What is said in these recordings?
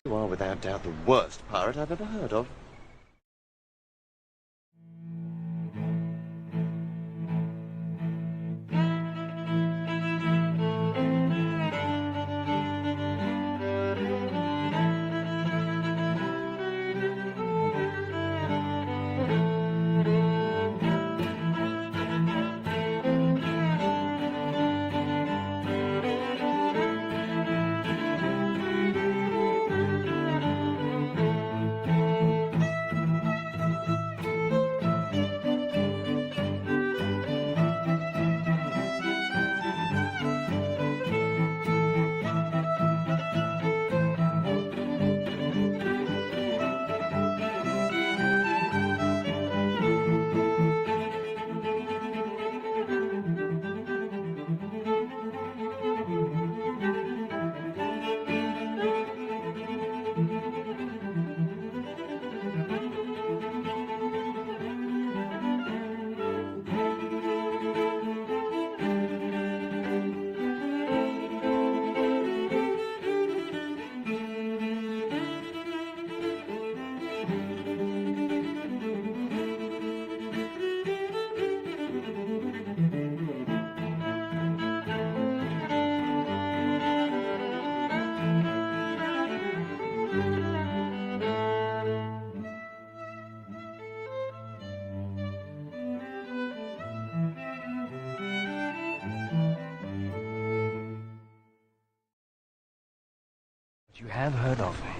You are without doubt the worst pirate I've ever heard of. You have heard of me.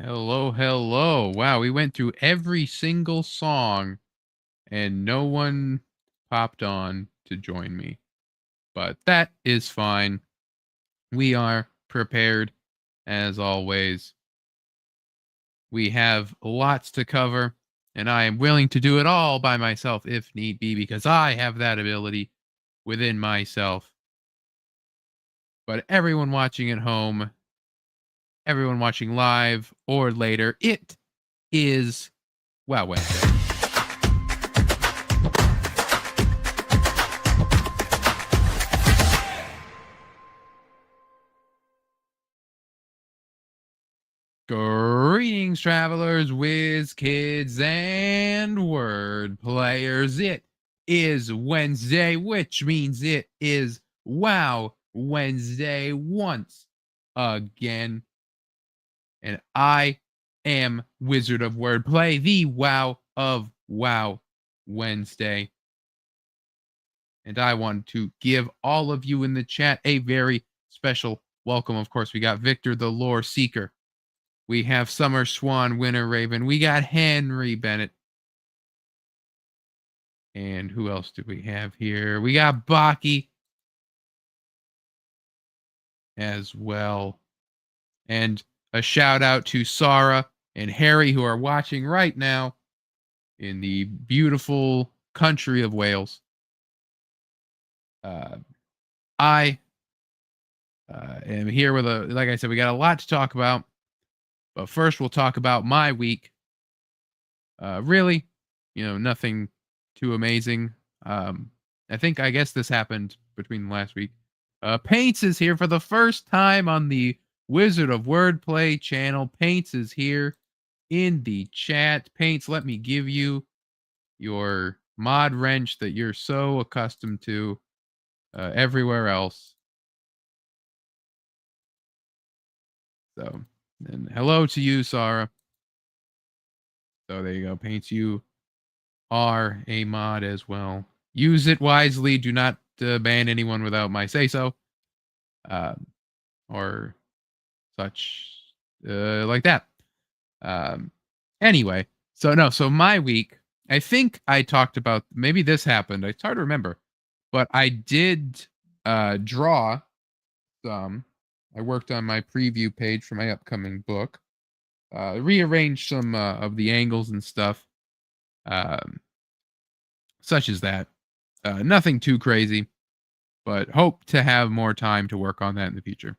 Hello, hello. Wow, we went through every single song and no one popped on to join me. But that is fine. We are prepared as always. We have lots to cover, and I am willing to do it all by myself if need be because I have that ability within myself. But everyone watching at home, everyone watching live or later, it is Wow Wednesday. Greetings, travelers, Wiz Kids, and Word Players. It is Wednesday, which means it is Wow Wednesday once again. And I am Wizard of Wordplay, the Wow of Wow Wednesday. And I want to give all of you in the chat a very special welcome. Of course, we got Victor the Lore Seeker. We have Summer Swan Winter Raven. We got Henry Bennett. And who else do we have here? We got Baki as well. And a shout out to Sarah and Harry who are watching right now in the beautiful country of Wales. I am here with like I said, we got a lot to talk about. But first, we'll talk about my week. Really, nothing too amazing. I guess this happened between last week. Paints is here for the first time on the Wizard of Wordplay channel. Paints is here in the chat. Paints, let me give you your mod wrench that you're so accustomed to everywhere else. So, and hello to you, Sarah. So there you go. Paints, you are a mod as well. Use it wisely. Do not ban anyone without my say-so. Or such like that. Anyway, so my week, I think I talked about, maybe this happened. It's hard to remember. But I did draw some. I worked on my preview page for my upcoming book. Rearranged some of the angles and stuff. Such as that. Nothing too crazy, but hope to have more time to work on that in the future.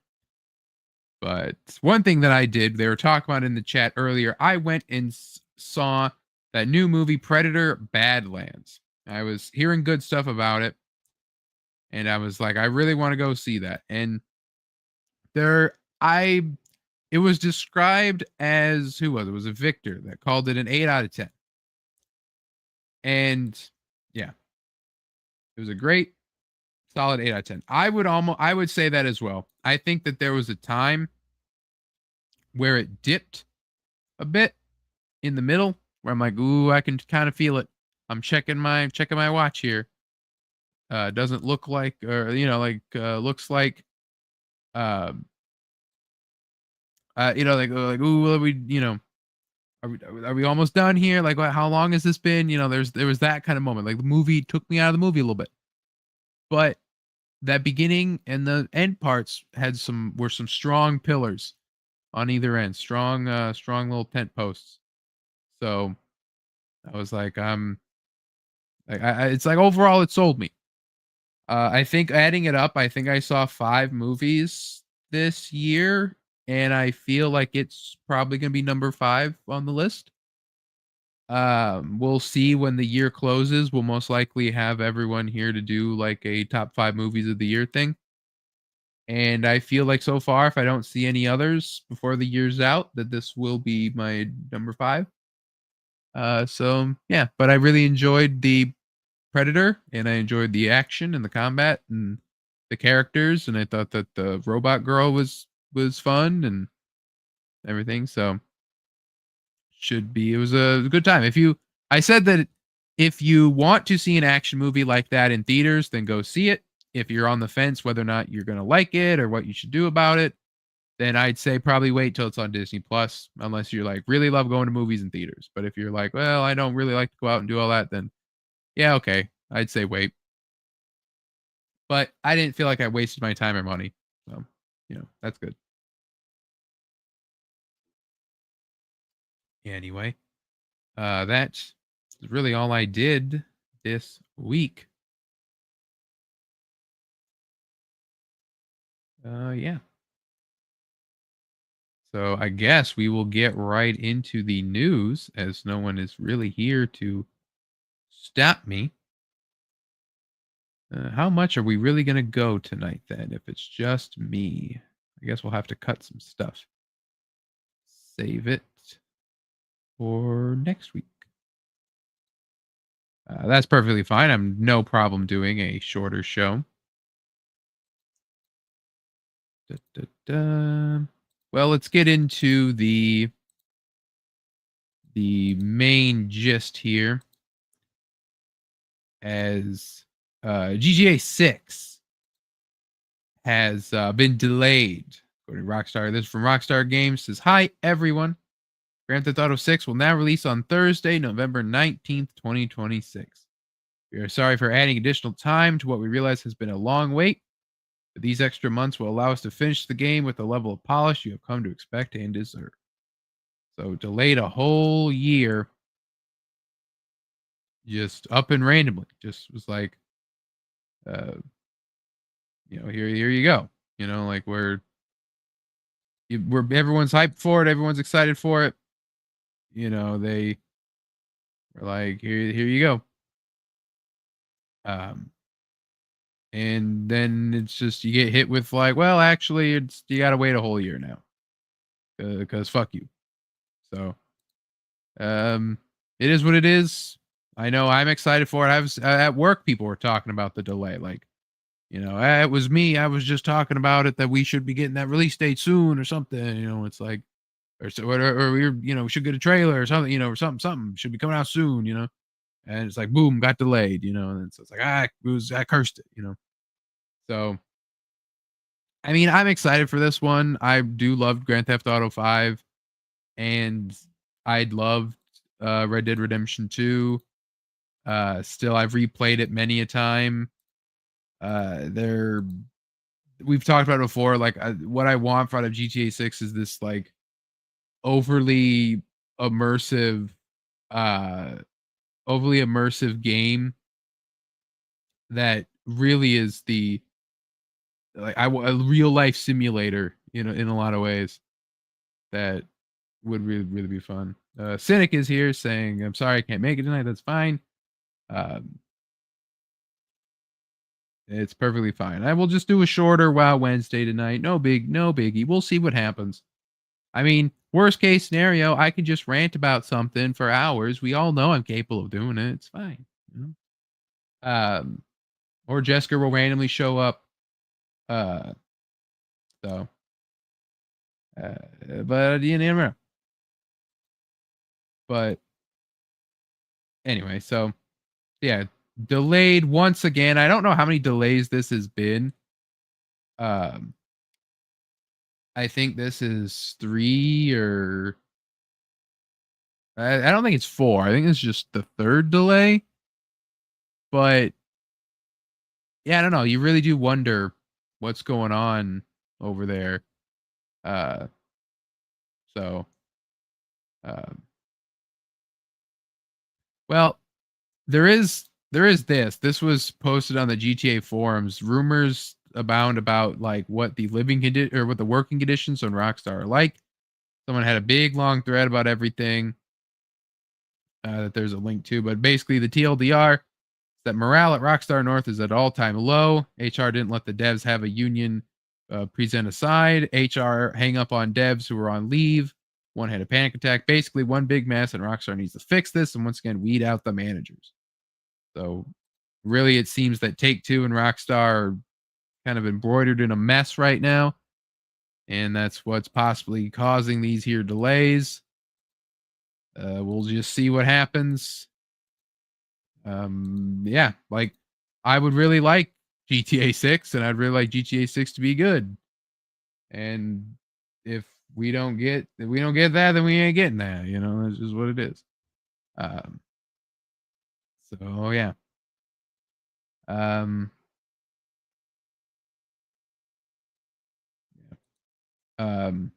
But one thing that I did, they were talking about in the chat earlier, I went and saw that new movie, Predator Badlands. I was hearing good stuff about it, and I was like, I really want to go see that. And it was described as, who was it? It was a Victor that called it an 8 out of 10. And yeah, it was a great, solid 8 out of 10. I would say that as well. I think that there was a time where it dipped a bit in the middle where I'm like, ooh, I can kind of feel it. I'm checking my watch here. Doesn't look like, or looks like, like ooh, are we almost done here? Like, how long has this been? There was that kind of moment. Like the movie took me out of the movie a little bit, but that beginning and the end parts were some strong pillars on either end, strong little tent posts. So I was like, it's like overall it sold me. I think adding it up, I think I saw 5 movies this year, and I feel like it's probably gonna be number 5 on the list. We'll see when the year closes. We'll most likely have everyone here to do like a top 5 movies of the year thing. And I feel like so far, if I don't see any others before the year's out, that this will be my number 5. So yeah, but I really enjoyed the Predator, and I enjoyed the action and the combat and the characters, and I thought that the robot girl was fun and everything. So it was a good time. I said that if you want to see an action movie like that in theaters, then go see it. If you're on the fence whether or not you're going to like it or what you should do about it, then I'd say probably wait till it's on Disney Plus, unless you're like really love going to movies and theaters. But if you're like, well, I don't really like to go out and do all that, then yeah, okay, I'd say wait. But I didn't feel like I wasted my time or money, so that's good. Anyway, that's really all I did this week. Yeah. So I guess we will get right into the news, as no one is really here to stop me. How much are we really going to go tonight then, if it's just me? I guess we'll have to cut some stuff. Save it for next week. That's perfectly fine. I'm no problem doing a shorter show. Da, da, da. Well, let's get into the main gist here. As GTA 6 has been delayed. According to Rockstar, this is from Rockstar Games. Says, "Hi everyone. Grand Theft Auto 6 will now release on Thursday, November 19th, 2026. We are sorry for adding additional time to what we realize has been a long wait, but these extra months will allow us to finish the game with the level of polish you have come to expect and deserve." So delayed a whole year, just up and randomly. Just was like, here you go. Like we're everyone's hyped for it, everyone's excited for it. They were like, here you go. And then it's just you get hit with like, well, actually, you got to wait a whole year now, because fuck you. So, it is what it is. I know I'm excited for it. I was at work. People were talking about the delay, like, it was me. I was just talking about it, that we should be getting that release date soon or something. It's like, or we we should get a trailer or something. Or something should be coming out soon. And it's like, boom, got delayed. And so it's like, I cursed it. So, I mean, I'm excited for this one. I do love Grand Theft Auto 5, and I'd loved Red Dead Redemption 2. Still, I've replayed it many a time. We've talked about it before. Like, what I want out of GTA 6 is this like overly immersive game that really is the a real life simulator, in a lot of ways, that would really be fun. Cynic is here saying, "I'm sorry I can't make it tonight. That's fine. It's perfectly fine. I will just do a shorter WoW Wednesday tonight. No biggie. We'll see what happens. I mean, worst case scenario, I can just rant about something for hours. We all know I'm capable of doing it. It's fine. Or Jessica will randomly show up. So, but you never know. But anyway, so yeah, delayed once again. I don't know how many delays this has been. I think this is 3, or I don't think it's 4. I think it's just the 3rd delay. But yeah, I don't know. You really do wonder what's going on over there. So, well, there is this. This was posted on the GTA forums. Rumors abound about like what the what the working conditions on Rockstar are like. Someone had a big long thread about everything that there's a link to, but basically the TLDR is that morale at Rockstar North is at all-time low. HR didn't let the devs have a union present a side. HR hang up on devs who were on leave. One had a panic attack. Basically, one big mess, and Rockstar needs to fix this and once again weed out the managers. So, really, it seems that Take-Two and Rockstar are kind of embroidered in a mess right now, and that's what's possibly causing these here delays. We'll just see what happens. Yeah, like I would really like GTA 6, and I'd really like GTA 6 to be good. And if we don't get that, then we ain't getting that. You know, that's just what it is. Um, so yeah. Um, um,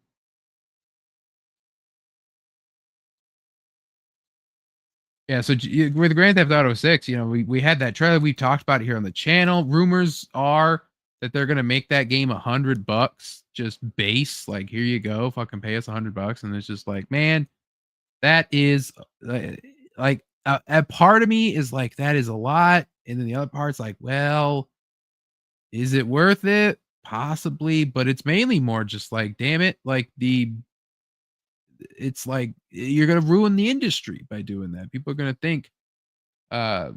yeah. So with Grand Theft Auto 6, you know, we had that trailer. We talked about it here on the channel. Rumors are that they're gonna make that game $100, just base. Like, here you go, fucking pay us $100, and it's just like, man, that is like a part of me is like, that is a lot, and then the other part's like, well, is it worth it? Possibly, but it's mainly more just like, damn it, like it's like you're gonna ruin the industry by doing that. People are gonna think, uh,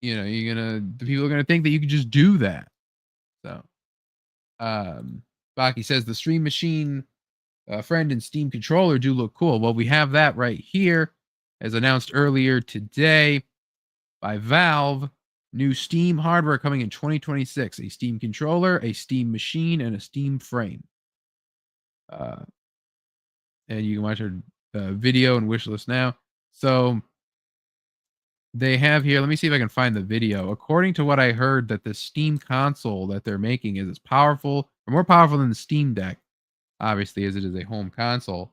you know, the people are gonna think that you can just do that. So, Baki says the Stream Machine friend and Steam controller do look cool. Well, we have that right here, as announced earlier today by Valve. New Steam hardware coming in 2026. A Steam controller, a Steam machine, and a Steam frame. And you can watch our video and wish list now. So they have here, let me see if I can find the video. According to what I heard, that the Steam console that they're making is as powerful, or more powerful than the Steam Deck, obviously, as it is a home console.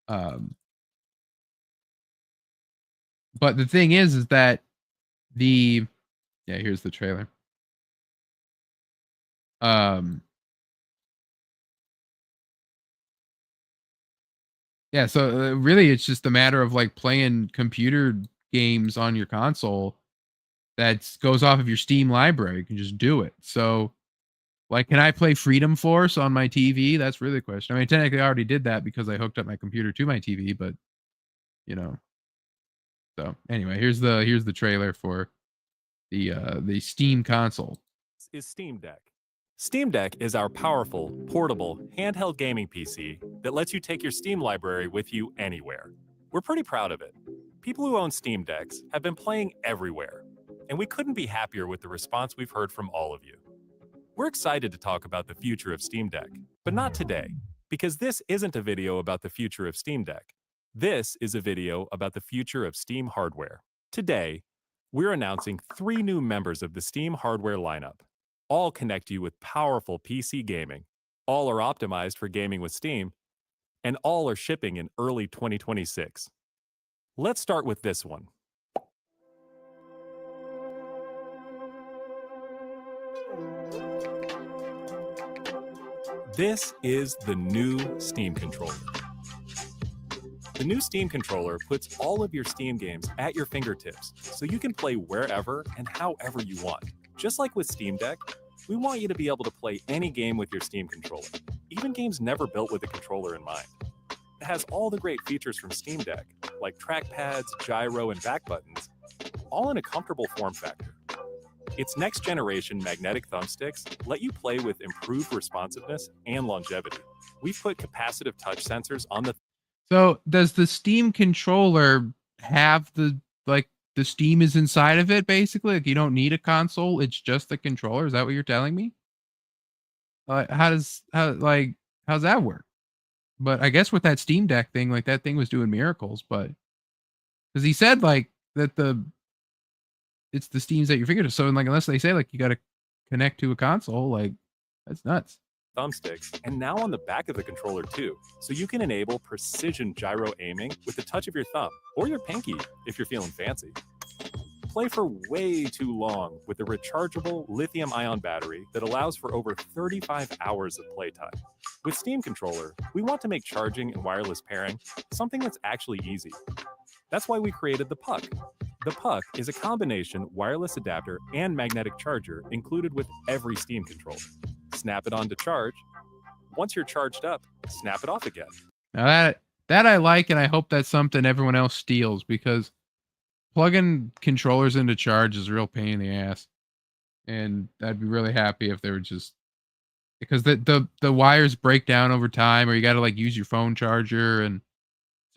But the thing is that here's the trailer. Yeah, so really it's just a matter of like playing computer games on your console that goes off of your Steam library. You can just do it. So, like, can I play Freedom Force on my TV? That's really the question. I mean, technically I already did that because I hooked up my computer to my TV, but you know. So anyway, here's the trailer for the Steam console. Is Steam Deck. Steam Deck is our powerful, portable, handheld gaming PC that lets you take your Steam library with you anywhere. We're pretty proud of it. People who own Steam Decks have been playing everywhere, and we couldn't be happier with the response we've heard from all of you. We're excited to talk about the future of Steam Deck, but not today, because this isn't a video about the future of Steam Deck. This is a video about the future of Steam hardware. Today, we're announcing 3 new members of the Steam hardware lineup. All connect you with powerful PC gaming. All are optimized for gaming with Steam, and all are shipping in early 2026. Let's start with this one. This is the new Steam controller. The new Steam controller puts all of your Steam games at your fingertips, so you can play wherever and however you want. Just like with Steam Deck, we want you to be able to play any game with your Steam controller, even games never built with a controller in mind. It has all the great features from Steam Deck, like trackpads, gyro, and back buttons, all in a comfortable form factor. Its next-generation magnetic thumbsticks let you play with improved responsiveness and longevity. We've put capacitive touch sensors on the... So does the Steam controller have the Steam is inside of it, basically? Like, you don't need a console, it's just the controller? Is that what you're telling me? How's that work? But I guess with that Steam Deck thing, like, that thing was doing miracles, but because he said like that it's the Steam's at your fingertips. So like, unless they say like you got to connect to a console, like, that's nuts. Thumbsticks, and now on the back of the controller too, so you can enable precision gyro aiming with the touch of your thumb or your pinky if you're feeling fancy. Play for way too long with a rechargeable lithium-ion battery that allows for over 35 hours of playtime. With Steam Controller, we want to make charging and wireless pairing something that's actually easy. That's why we created the Puck. The Puck is a combination wireless adapter and magnetic charger included with every Steam controller. Snap it on to charge. Once you're charged up, snap it off again. Now that I like, and I hope that's something everyone else steals, because plugging controllers into charge is a real pain in the ass. And I'd be really happy if they were just, because the wires break down over time, or you got to like use your phone charger and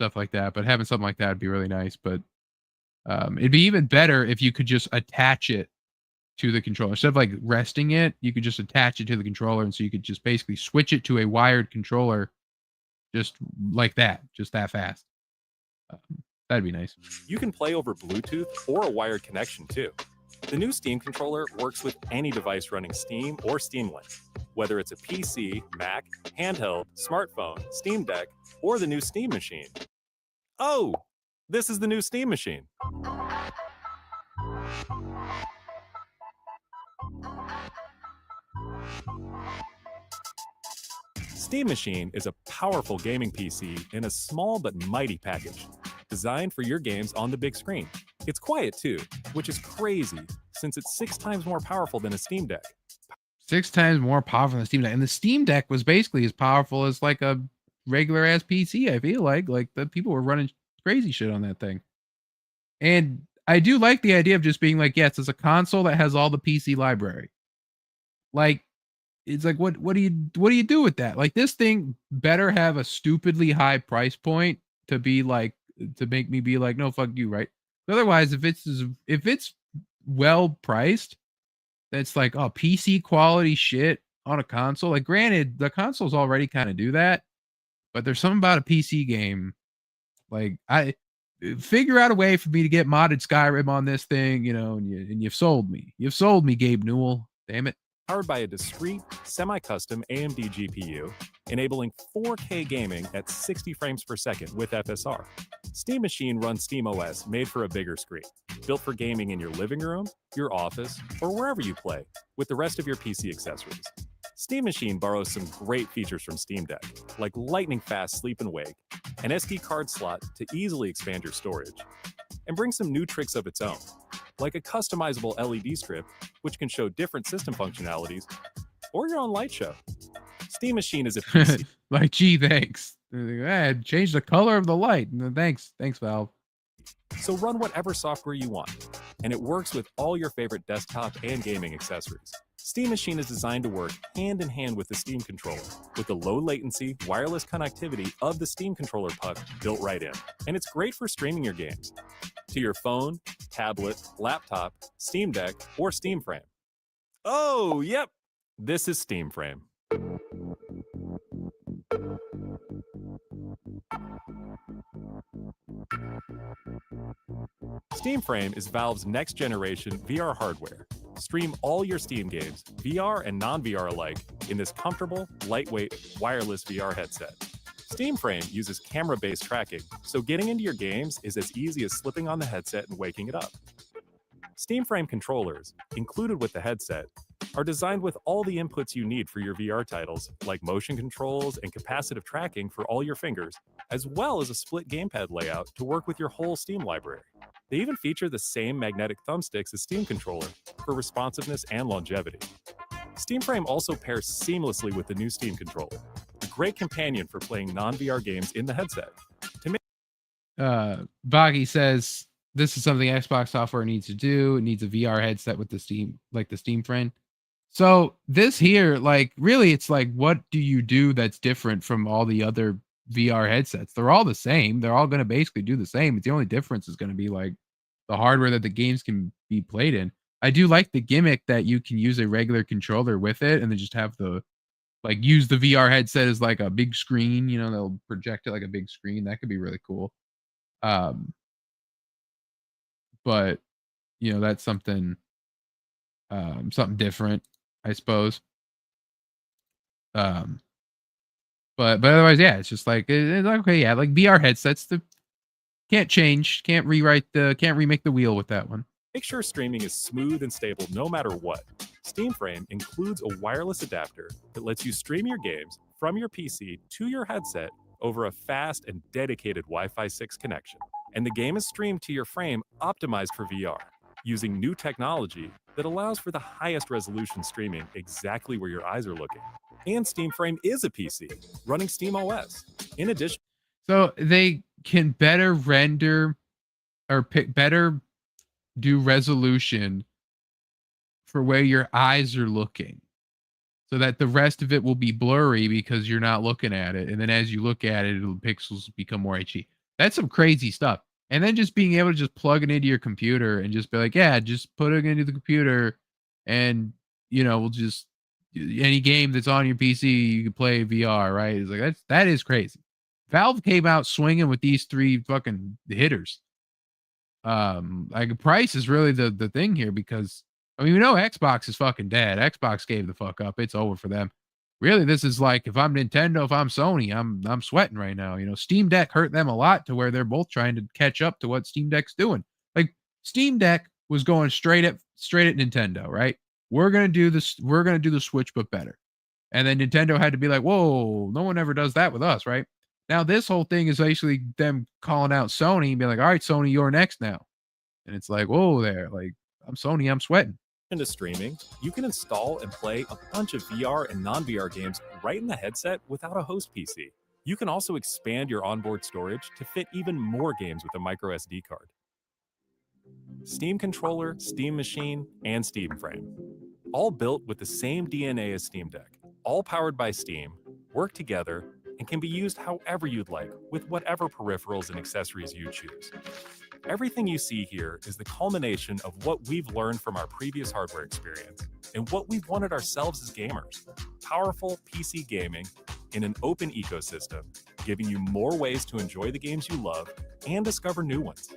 stuff like that. But having something like that would be really nice. But it'd be even better if you could just attach it to the controller. Instead of like resting it, you could just attach it to the controller, and so you could just basically switch it to a wired controller, just like that, just that fast. That'd be nice. You can play over Bluetooth or a wired connection too. The new Steam controller works with any device running Steam or Steam Link, whether it's a PC, Mac, handheld, smartphone, Steam Deck, or the new Steam Machine. Oh, this is the new Steam Machine. Steam Machine is a powerful gaming PC in a small but mighty package, designed for your games on the big screen. It's quiet too, which is crazy since it's 6 times more powerful than a Steam Deck. 6 times more powerful than the Steam Deck. And the Steam Deck was basically as powerful as like a regular ass PC, I feel like. Like the people were running crazy shit on that thing. And I do like the idea of just being like, yes, it's a console that has all the PC library. Like, it's like, what do you do with that? Like, this thing better have a stupidly high price point to be like, to make me be like, no, fuck you, right? Otherwise, if it's well priced, that's like, oh, PC quality shit on a console. Like, granted, the consoles already kind of do that, but there's something about a PC game. Like, I figure out a way for me to get modded Skyrim on this thing, you know, and you've sold me. You've sold me, Gabe Newell. Damn it. Powered by a discrete, semi-custom AMD GPU, enabling 4K gaming at 60 frames per second with FSR. Steam Machine runs SteamOS made for a bigger screen, built for gaming in your living room, your office, or wherever you play, with the rest of your PC accessories. Steam Machine borrows some great features from Steam Deck, like lightning-fast sleep and wake, an SD card slot to easily expand your storage, and brings some new tricks of its own, like a customizable LED strip, which can show different system functionalities, or your own light show. Steam Machine is a PC. Like, gee, thanks. Change the color of the light. Thanks, Valve. So run whatever software you want, and it works with all your favorite desktop and gaming accessories. Steam Machine is designed to work hand in hand with the Steam controller, with the low latency, wireless connectivity of the Steam controller puck built right in. And it's great for streaming your games to your phone, tablet, laptop, Steam Deck, or Steam Frame. Oh, yep, this is Steam Frame. Steam Frame is Valve's next generation VR hardware. Stream all your Steam games, VR and non-VR alike, in this comfortable, lightweight, wireless VR headset. Steam Frame uses camera-based tracking, so getting into your games is as easy as slipping on the headset and waking it up. Steam Frame controllers, included with the headset, are designed with all the inputs you need for your VR titles, like motion controls and capacitive tracking for all your fingers, as well as a split gamepad layout to work with your whole Steam library. They even feature the same magnetic thumbsticks as Steam controller for responsiveness and longevity. Steam Frame also pairs seamlessly with the new Steam controller, a great companion for playing non-VR games in the headset. Boggy says this is something Xbox software needs to do. It needs a VR headset with the Steam, like the Steam Frame. So this here, like, really, it's like, what do you do that's different from all the other VR headsets? They're all the same. They're all going to basically do the same. It's the only difference is going to be like the hardware that the games can be played in. I do like the gimmick that you can use a regular controller with it and then just have the, like, use the VR headset as like a big screen, you know, they'll project it like a big screen. That could be really cool. But you know, that's something different, I suppose. But otherwise, yeah, it's just like, it's like, okay, yeah, like VR headsets, can't remake the wheel with that one. Make sure streaming is smooth and stable no matter what. Steam Frame includes a wireless adapter that lets you stream your games from your PC to your headset over a fast and dedicated Wi-Fi 6 connection. And the game is streamed to your frame optimized for VR, using new technology that allows for the highest resolution streaming exactly where your eyes are looking. And Steam Frame is a PC, running SteamOS. In addition, so they can better render or better do resolution for where your eyes are looking, so that the rest of it will be blurry because you're not looking at it. And then as you look at it, pixels become more HD. That's some crazy stuff. And then just being able to just plug it into your computer and just be like, yeah, just put it into the computer and we'll just any game that's on your PC you can play VR, right? It's like that is crazy. Valve came out swinging with these three fucking hitters. Like price is really the thing here, because I mean, we know Xbox is fucking dead. Xbox gave the fuck up. It's over for them. Really, this is like, if I'm Nintendo, if I'm Sony, I'm sweating right now. Steam Deck hurt them a lot to where they're both trying to catch up to what Steam Deck's doing. Like Steam Deck was going straight at Nintendo, right? We're gonna do this. We're gonna do the Switch, but better. And then Nintendo had to be like, whoa, no one ever does that with us, right? Now this whole thing is basically them calling out Sony and being like, all right, Sony, you're next now. And it's like, whoa there, like, I'm Sony, I'm sweating. Into streaming, you can install and play a bunch of VR and non-VR games right in the headset without a host PC. You can also expand your onboard storage to fit even more games with a micro SD card. Steam controller, Steam machine, and Steam frame. All built with the same DNA as Steam Deck. All powered by Steam, work together, and can be used however you'd like with whatever peripherals and accessories you choose. Everything you see here is the culmination of what we've learned from our previous hardware experience and what we've wanted ourselves as gamers. Powerful PC gaming in an open ecosystem, giving you more ways to enjoy the games you love and discover new ones.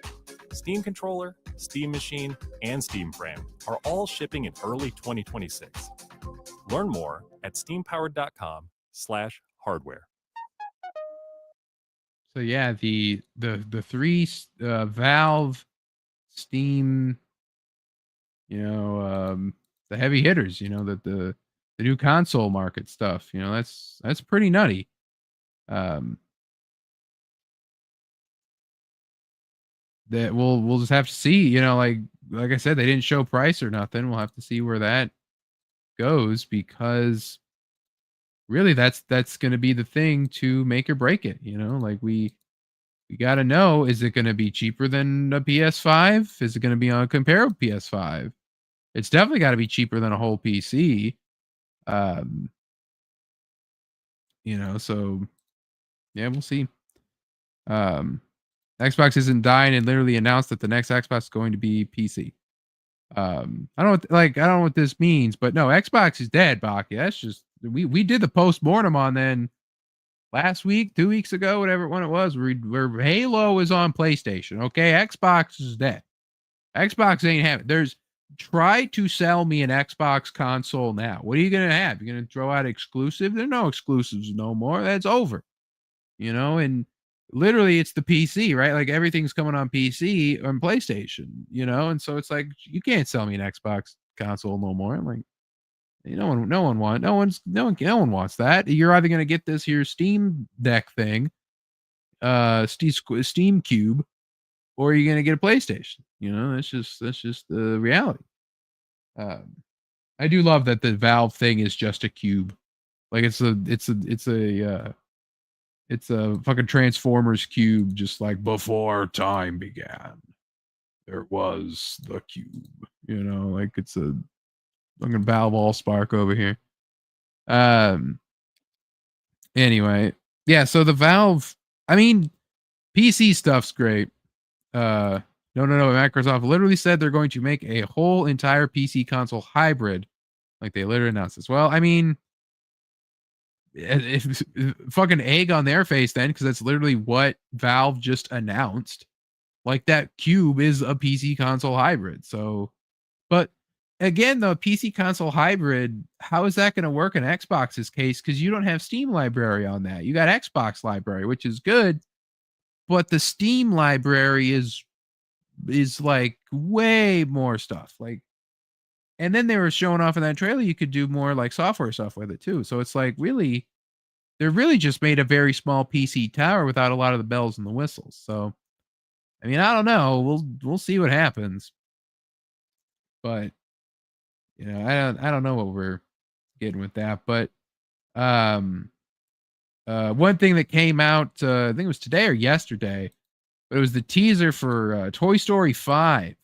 Steam controller, Steam machine, and Steam frame are all shipping in early 2026. Learn more at steampowered.com/hardware. So yeah, the three Valve, Steam, the heavy hitters, that the new console market stuff, that's pretty nutty. That we'll just have to see, like I said, they didn't show price or nothing. We'll have to see where that goes, because really that's going to be the thing to make or break it. Like we got to know, is it going to be cheaper than a PS5? Is it going to be on a comparable PS5? It's definitely got to be cheaper than a whole PC. So yeah, we'll see. Xbox isn't dying and literally announced that the next Xbox is going to be PC. I don't know what this means, but no, Xbox is dead, Baki. That's just we did the post-mortem on then last week, 2 weeks ago, whatever one it was, where Halo is on PlayStation. Okay, Xbox is dead. Xbox ain't having. Try to sell me an Xbox console now. What are you gonna have? You're gonna throw out exclusive? There are no exclusives no more. That's over. And literally it's the PC, right? Like everything's coming on PC on PlayStation, and so it's like, you can't sell me an Xbox console no more. I'm like, no one wants that. You're either gonna get this here Steam Deck thing, Steam Cube, or you're gonna get a PlayStation. That's just the reality. I do love that the Valve thing is just a cube. Like it's a fucking Transformers cube, just like before time began, there was the cube. Like it's a fucking Valve Allspark over here. Anyway, yeah. So the Valve, I mean, PC stuff's great. No. Microsoft literally said they're going to make a whole entire PC console hybrid, like they literally announced this. Well, I mean, if fucking egg on their face then, because that's literally what Valve just announced. Like that cube is a PC console hybrid. So, but again, the PC console hybrid, how is that going to work in Xbox's case? Because you don't have Steam library on that. You got Xbox library, which is good, but the Steam library is like way more stuff. Like, and then they were showing off in that trailer, you could do more like software stuff with it too. So it's like, really, they're really just made a very small PC tower without a lot of the bells and the whistles. So, I mean, I don't know. We'll see what happens. But I don't know what we're getting with that. But one thing that came out, I think it was today or yesterday, but it was the teaser for Toy Story 5.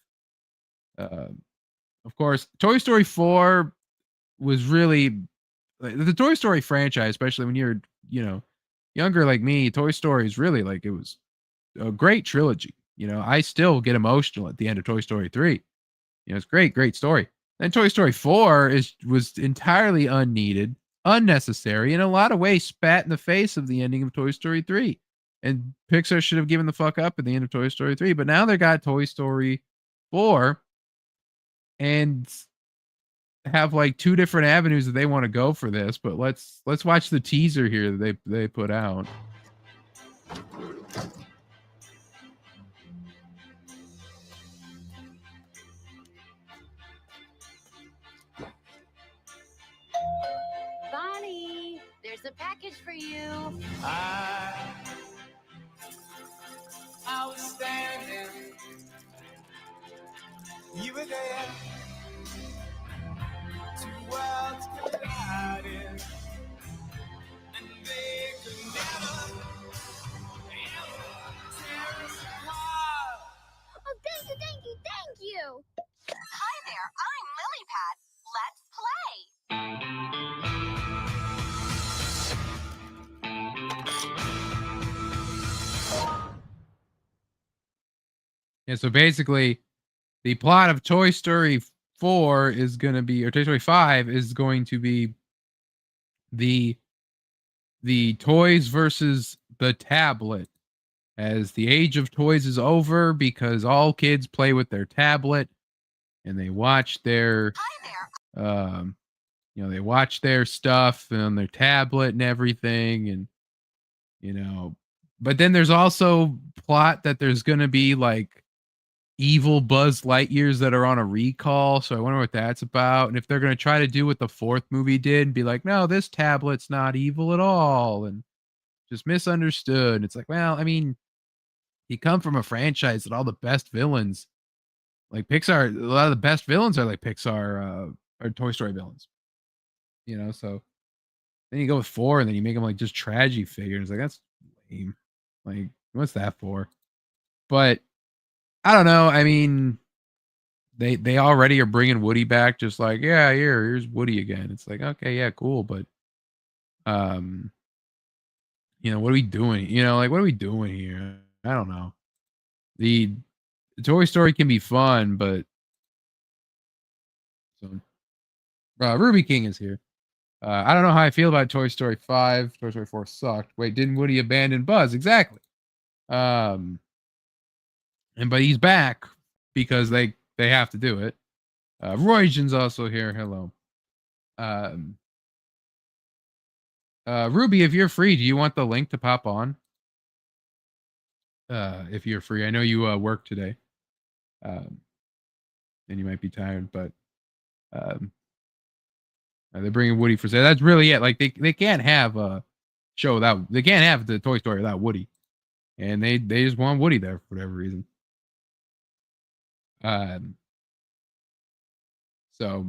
Of course, Toy Story 4 was really the Toy Story franchise, especially when you're, younger like me. Toy Story is really like, it was a great trilogy. I still get emotional at the end of Toy Story 3. It's great story. And Toy Story 4 was entirely unneeded, unnecessary, in a lot of ways spat in the face of the ending of Toy Story 3. And Pixar should have given the fuck up at the end of Toy Story 3. But now they got Toy Story 4 and have like two different avenues that they want to go for this. But let's watch the teaser here that they put out. Bonnie, there's a package for you. I was standing, you were there, two worlds colliding, and they could never, ever tear us apart. Oh, thank you. Hi there, I'm Lilypad. Let's play. Yeah, so basically, the plot of Toy Story 4 is going to be, or Toy Story 5 is going to be the toys versus the tablet, as the age of toys is over because all kids play with their tablet and they watch their they watch their stuff on their tablet and everything, and but then there's also plot that there's going to be like evil Buzz Lightyears that are on a recall. So I wonder what that's about. And if they're going to try to do what the fourth movie did and be like, no, this tablet's not evil at all and just misunderstood. And it's like, well, I mean, you come from a franchise that all the best villains, like Pixar, a lot of the best villains are like Pixar or Toy Story villains. So then you go with 4 and then you make them like just tragedy figures. Like, that's lame. Like, what's that for? But I don't know. I mean, they already are bringing Woody back. Just like, yeah, here's Woody again. It's like, okay, yeah, cool, but what are we doing? Like, what are we doing here? I don't know. The Toy Story can be fun, but so Ruby King is here. I don't know how I feel about Toy Story 5. Toy Story 4 sucked. Wait, didn't Woody abandon Buzz? Exactly. But he's back because they have to do it. Roygen's also here. Hello. Ruby, if you're free, do you want the link to pop on? If you're free. I know you work today. And you might be tired, but they're bringing Woody for sale. That's really it. Like, they can't have a show without, they can't have the Toy Story without Woody. And they just want Woody there for whatever reason. So,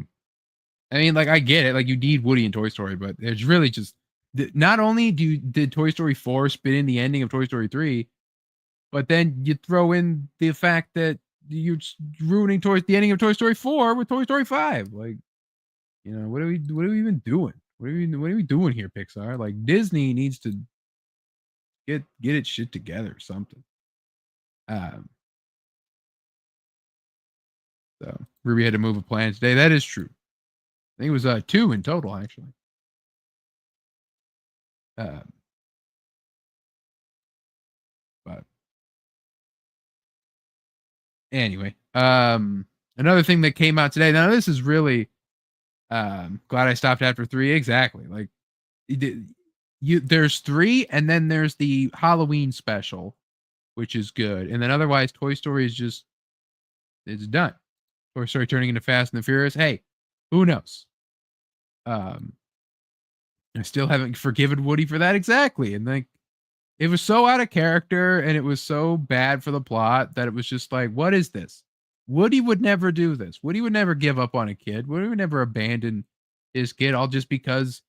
I mean, like, I get it. Like, you need Woody in Toy Story, but it's really just, not only did Toy Story 4 spit in the ending of Toy Story 3, but then you throw in the fact that you're ruining the ending of Toy Story 4 with Toy Story 5. Like, what are we even doing? What are we doing here, Pixar? Like, Disney needs to get its shit together or something. So Ruby had to move a plan today. That is true. I think it was 2 in total, actually. But anyway, another thing that came out today. Now, this is really glad I stopped after 3. Exactly. Like, there's 3, and then there's the Halloween special, which is good, and then otherwise Toy Story is it's done. Toy Story turning into Fast and the Furious. Hey, who knows? I still haven't forgiven Woody for that. Exactly. And like, it was so out of character and it was so bad for the plot that it was just like, what is this? Woody would never do this. Woody would never give up on a kid. Woody would never abandon his kid all just because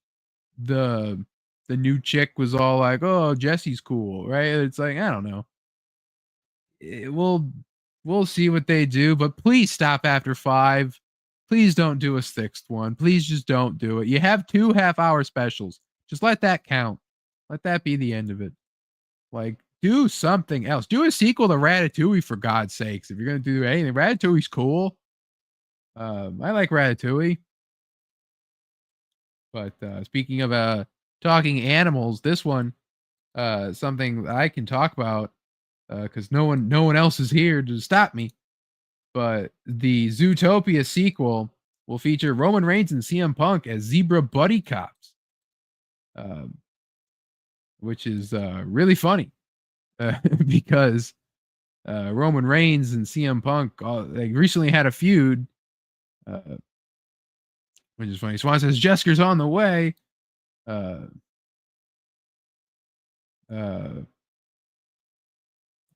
the new chick was all like, oh, Jesse's cool, right? It's like, I don't know. We'll see what they do, but please stop after 5. Please don't do a 6th one. Please just don't do it. You have 2 half-hour specials. Just let that count. Let that be the end of it. Like, do something else. Do a sequel to Ratatouille, for God's sakes. If you're going to do anything, Ratatouille's cool. I like Ratatouille. But speaking of talking animals, this one, something I can talk about because no one else is here to stop me. But the Zootopia sequel will feature Roman Reigns and CM Punk as zebra buddy cops, um, which is really funny because Roman Reigns and CM Punk they recently had a feud, which is funny. Swan says Jesker's on the way. Uh,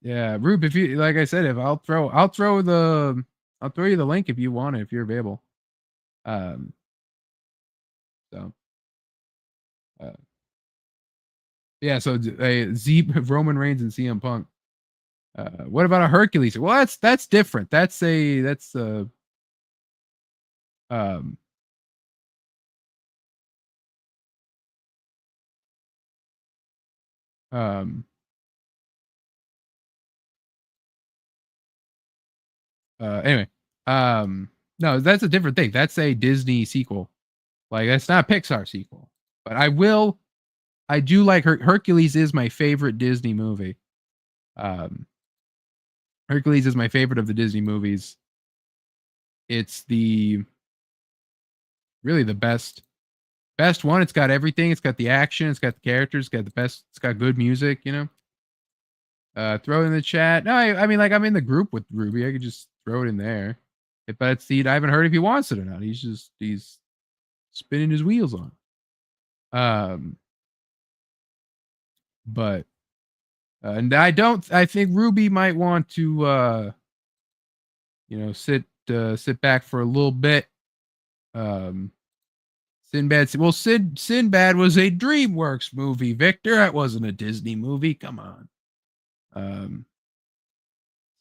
yeah, Rube, if you like I said, if I'll throw you the link if you want it, if you're available. So yeah, so Roman Reigns and CM Punk. What about a Hercules? Well, that's different. That's um um anyway, no, that's a different thing. That's a Disney sequel. Like that's not a Pixar sequel. But I do like Hercules is my favorite Disney movie. Hercules is my favorite of the Disney movies. It's really the best one. It's got everything. It's got the action. It's got the characters. It's got the best. It's got good music. Throw it in the chat. No, I mean like I'm in the group with Ruby. I could just throw it in there. But I haven't heard if he wants it or not. He's spinning his wheels on. But and I think Ruby might want to sit back for a little bit. Sinbad was a DreamWorks movie, Victor. That wasn't a Disney movie. Come on.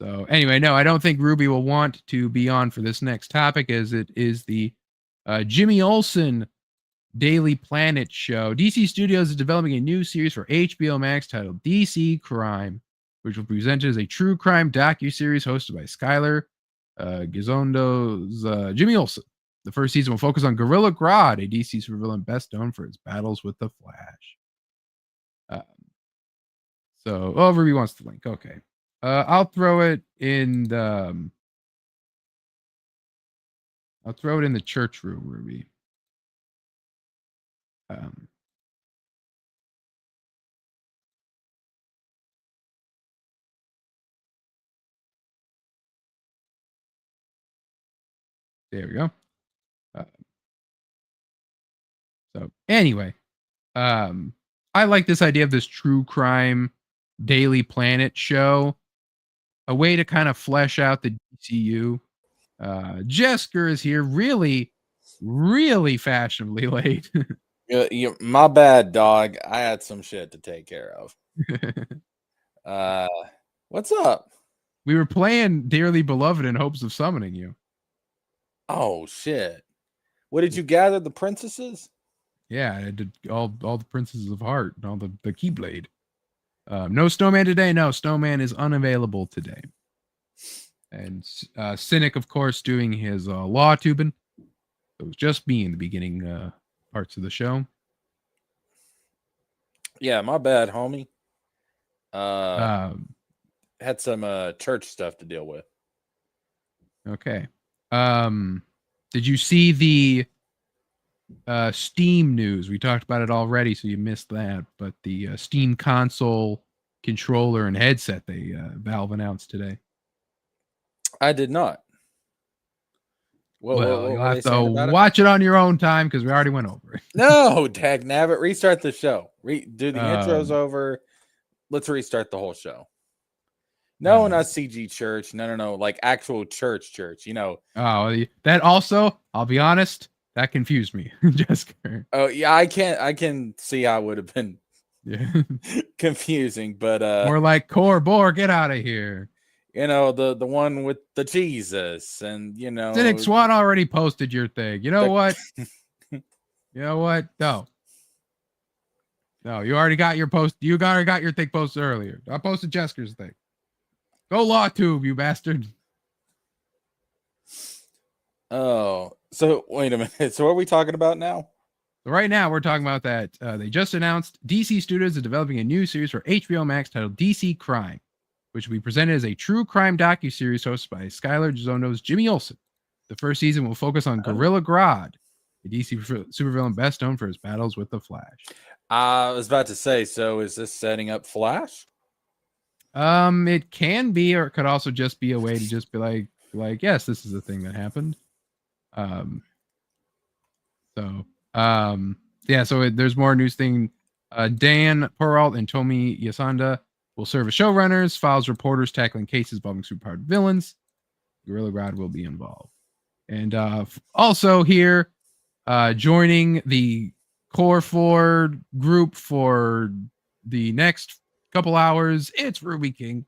So anyway, no, I don't think Ruby will want to be on for this next topic, as it is the Jimmy Olsen Daily Planet show. DC Studios is developing a new series for HBO Max titled DC Crime, which will be presented as a true crime docuseries hosted by Skylar Gizondo's Jimmy Olsen. The first season will focus on Gorilla Grodd, a DC supervillain best known for his battles with the Flash. Ruby wants the link. Okay. I'll throw it in the church room, Ruby. There we go. So anyway, I like this idea of this true crime Daily Planet show, a way to kind of flesh out the DCU. Jesker is here, really, really fashionably late. My bad, dog. I had some shit to take care of. What's up? We were playing Dearly Beloved in hopes of summoning you. Oh shit! What did you gather? The princesses? Yeah, I did all the princesses of heart and all the Keyblade. No Snowman today. No, Snowman is unavailable today. And Cynic, of course, doing his law tubing. It was just me in the beginning parts of the show. Yeah, my bad, homie. Had some church stuff to deal with. Okay. Did you see the Steam news? We talked about it already, so you missed that. But the Steam console controller and headset they Valve announced today. I did not. Well, you'll have to watch it on your own time because we already went over it. No, dag nabbit. Restart the show. Do the intros over. Let's restart the whole show. No, not CG church. No. Like actual church. Oh, that also, I'll be honest, that confused me. Jessica. Oh, yeah, I can see how it would have been confusing, but more like Core Bor, get out of here. The one with the Jesus and Cynic Swan already posted your thing. You know what? No, you already got your post. You already got your thing posted earlier. I posted Jesker's thing. Go law tube, you bastard. Oh, so wait a minute. So what are we talking about now? So right now, we're talking about that. They just announced DC Studios is developing a new series for HBO Max titled DC Crime, which will be presented as a true crime docuseries hosted by Skylar Gisono's Jimmy Olsen. The first season will focus on Gorilla Grodd, a DC supervillain best known for his battles with the Flash. I was about to say, so is this setting up Flash? It can be, or it could also just be a way to just be like, yes, this is a thing that happened. There's more news thing. Dan Peralt and Tomi Yasanda will serve as showrunners, files reporters tackling cases involving superpowered villains. Gorilla Grodd will be involved. And also here, joining the Core 4 group for the next couple hours, it's Ruby King.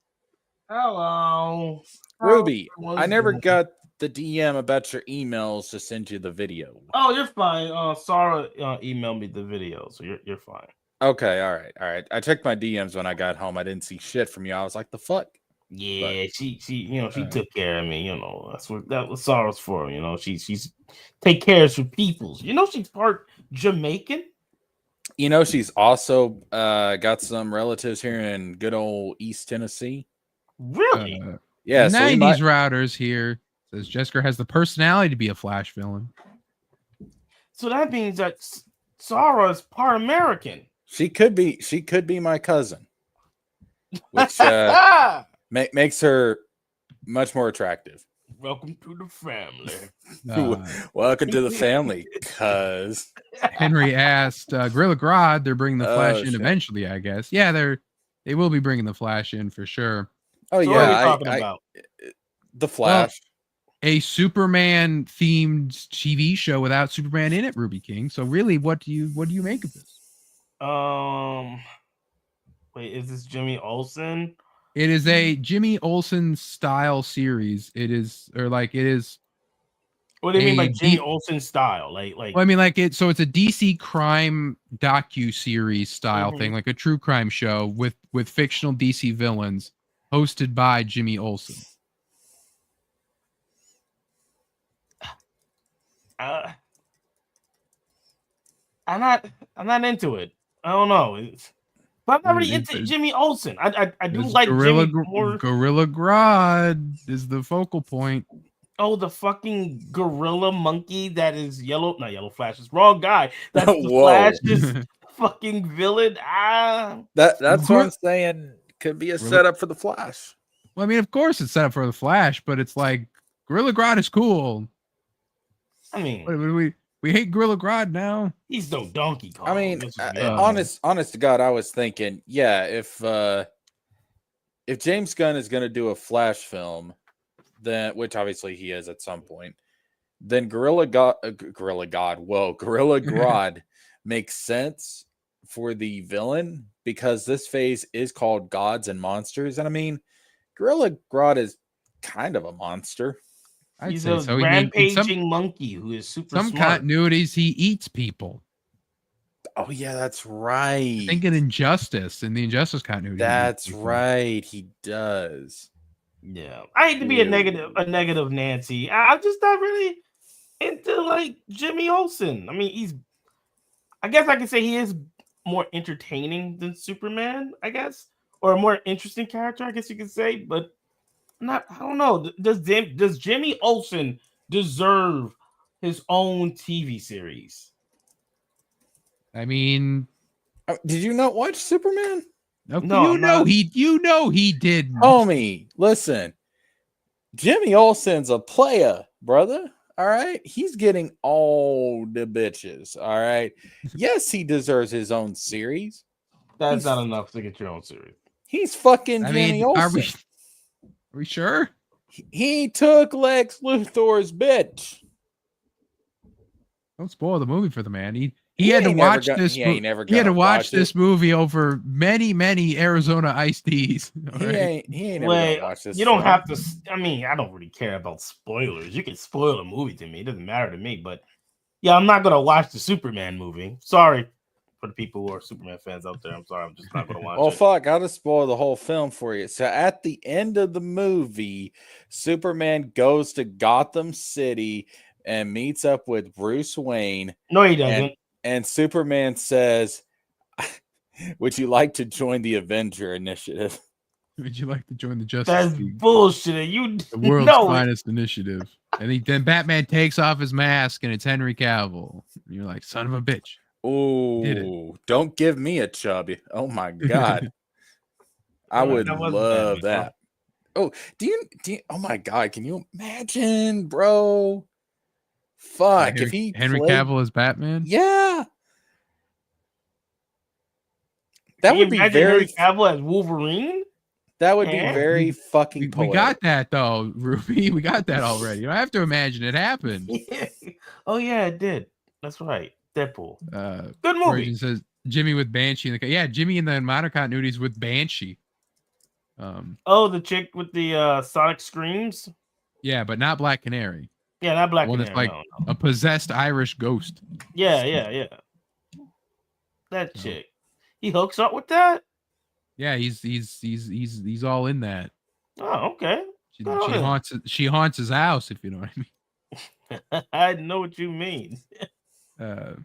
Hello. Ruby, How's I never it got the DM about your emails to send you the video. Oh, you're fine. Sarah emailed me the video, so you're fine. Okay, all right. I checked my DMs when I got home. I didn't see shit from you. I was like, the fuck? Yeah, she she took care of me. That's what that was Sarah's for. She's take care of her peoples. She's part Jamaican. She's also got some relatives here in good old East Tennessee. Really? Yeah. 90s routers here says Jessica has the personality to be a Flash villain. So that means that Sarah is part American. She could be my cousin, which makes her much more attractive. Welcome to the family. Welcome to the family, cuz. Henry asked Gorilla Grodd, they're bringing the Flash in shit. eventually, I guess. Yeah, they will be bringing the Flash in for sure. Oh, So yeah. what are we talking about? The Flash. A Superman themed TV show without Superman in it, Ruby King. So really, what do you make of this? Wait, is this Jimmy Olsen? It is a Jimmy Olsen style series. It is. What do you mean by a Jimmy deep- Olsen style? Like Well, I mean, so it's a DC crime docu-series style thing, like a true crime show with fictional DC villains, hosted by Jimmy Olsen. I'm not into it. I don't know. But I'm not really into Jimmy Olsen. I do like Jimmy more. Gorilla Grodd is the focal point. Oh, the fucking gorilla monkey that is not Yellow Flash. It's wrong guy. That's the Whoa. Flash's fucking villain. That's what I'm saying. Could be a setup for the Flash. Well, I mean, of course it's set up for the Flash, but it's like Gorilla Grodd is cool. I mean, we hate Gorilla Grodd now. He's no Donkey Kong. I mean, honest to God, I was thinking, yeah, if James Gunn is going to do a Flash film, then which obviously he is at some point, then Gorilla Grodd makes sense for the villain because this phase is called Gods and Monsters, and I mean, Gorilla Grodd is kind of a monster. He's a rampaging monkey who is super smart. Continuities, he eats people. Oh yeah, that's right. I think in Injustice, in the Injustice continuity. That's right, he does. Yeah, I hate to be a negative Nancy. I'm just not really into like Jimmy Olsen. I mean, I guess I can say he is more entertaining than Superman, I guess, or a more interesting character, I guess you could say. But I don't know. Does Jimmy Olsen deserve his own TV series? I mean, did you not watch Superman? No, you know he didn't. Homie, listen. Jimmy Olsen's a player, brother. All right. He's getting all the bitches. All right. Yes, he deserves his own series. That's not enough to get your own series. He's fucking Jimmy Olsen. Are we sure? He took Lex Luthor's bitch. Don't spoil the movie for the man. He had to watch this. He had to watch this movie over many Arizona iced teas. Right? He ain't never watch this. You don't have to. I mean, I don't really care about spoilers. You can spoil a movie to me. It doesn't matter to me. But yeah, I'm not gonna watch the Superman movie. Sorry for the people who are Superman fans out there. I'm sorry. I'm just not gonna watch it. Well, fuck, I'll just spoil the whole film for you. So at the end of the movie, Superman goes to Gotham City and meets up with Bruce Wayne. No, he doesn't. And Superman says, "Would you like to join the Avenger Initiative?" Would you like to join the Justice That's League? bullshit. You The world's know it. finest initiative. And then Batman takes off his mask and it's Henry Cavill. And you're like, son of a bitch. Did Oh, don't give me a chubby. Oh my god. I Well, would that wasn't love Batman, that. Oh, do you oh my god, can you imagine, bro? Fuck, if he Henry played- Cavill as Batman? Yeah. That Can you would be imagine very Henry Cavill as Wolverine? that would be Yeah. very fucking We poetic. got that though, Ruby. We got that already. You don't have to imagine it happened. Oh yeah, it did. That's right. Deadpool. Good movie. Origin says Jimmy with Banshee. Yeah, Jimmy in the modern continuities with Banshee. Oh, the chick with the Sonic screams. Yeah, but not Black Canary. Yeah, not Black One Canary. that's like no. a possessed Irish ghost. Yeah. That chick. He hooks up with that. Yeah, he's all in that. Oh, okay. She Good on him. haunts his house, if you know what I mean. I know what you mean. going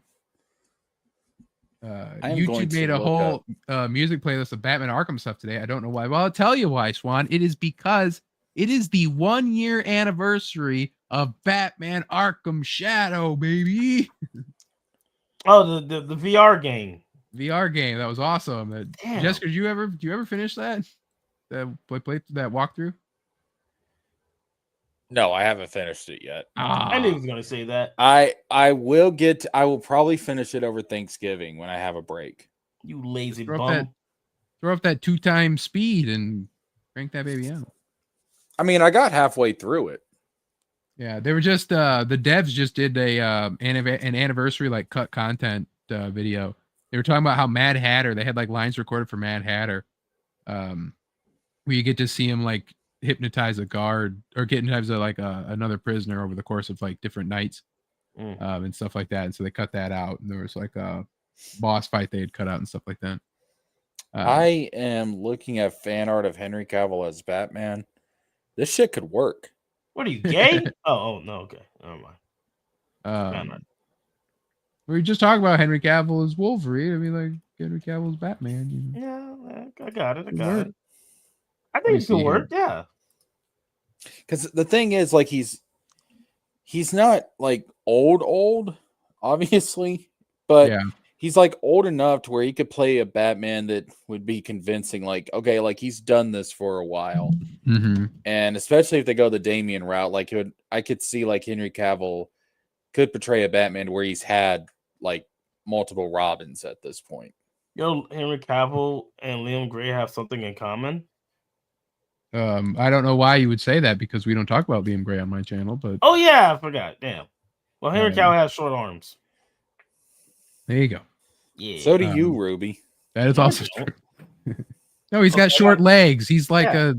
YouTube to made a look whole music playlist of Batman Arkham stuff today. I don't know why. Well, I'll tell you why, Swan. It is because it is the 1 year anniversary of Batman Arkham Shadow, baby. Oh, the VR game. VR game. That was awesome. Damn. Jessica, did you ever finish that? That play that walkthrough? No, I haven't finished it yet. I knew he was gonna say that. I will probably finish it over Thanksgiving when I have a break. You lazy Throw bum. up that 2x speed and crank that baby out. I mean, I got halfway through it. Yeah, they were just the devs just did an anniversary like cut content video. They were talking about how Mad Hatter, they had like lines recorded for Mad Hatter, where you get to see him like hypnotize a guard or get hypnotize another prisoner over the course of like different nights and stuff like that. And so they cut that out, and there was like a boss fight they had cut out and stuff like that. I am looking at fan art of Henry Cavill as Batman. This shit could work. What are you, gay? oh no, okay. Never mind. We were just talking about Henry Cavill as Wolverine. I mean, like Henry Cavill as Batman. You know? Yeah, I got it. work. I think it could work. Yeah. Because the thing is, like, he's not like old, obviously, but Yeah. he's like old enough to where he could play a Batman that would be convincing. Like, okay, like he's done this for a while, Mm-hmm. and especially if they go the Damian route, like I could see like Henry Cavill could portray a Batman where he's had like multiple Robins at this point. Yo, Henry Cavill and Liam Gray have something in common. I don't know why you would say that because we don't talk about Liam Gray on my channel, but Oh yeah, I forgot. Damn. Well, Henry Cavill has short arms. there you go. Yeah. So do you, Ruby. That is No, I also don't. true. No, he's got Okay, short legs. He's like Yeah. a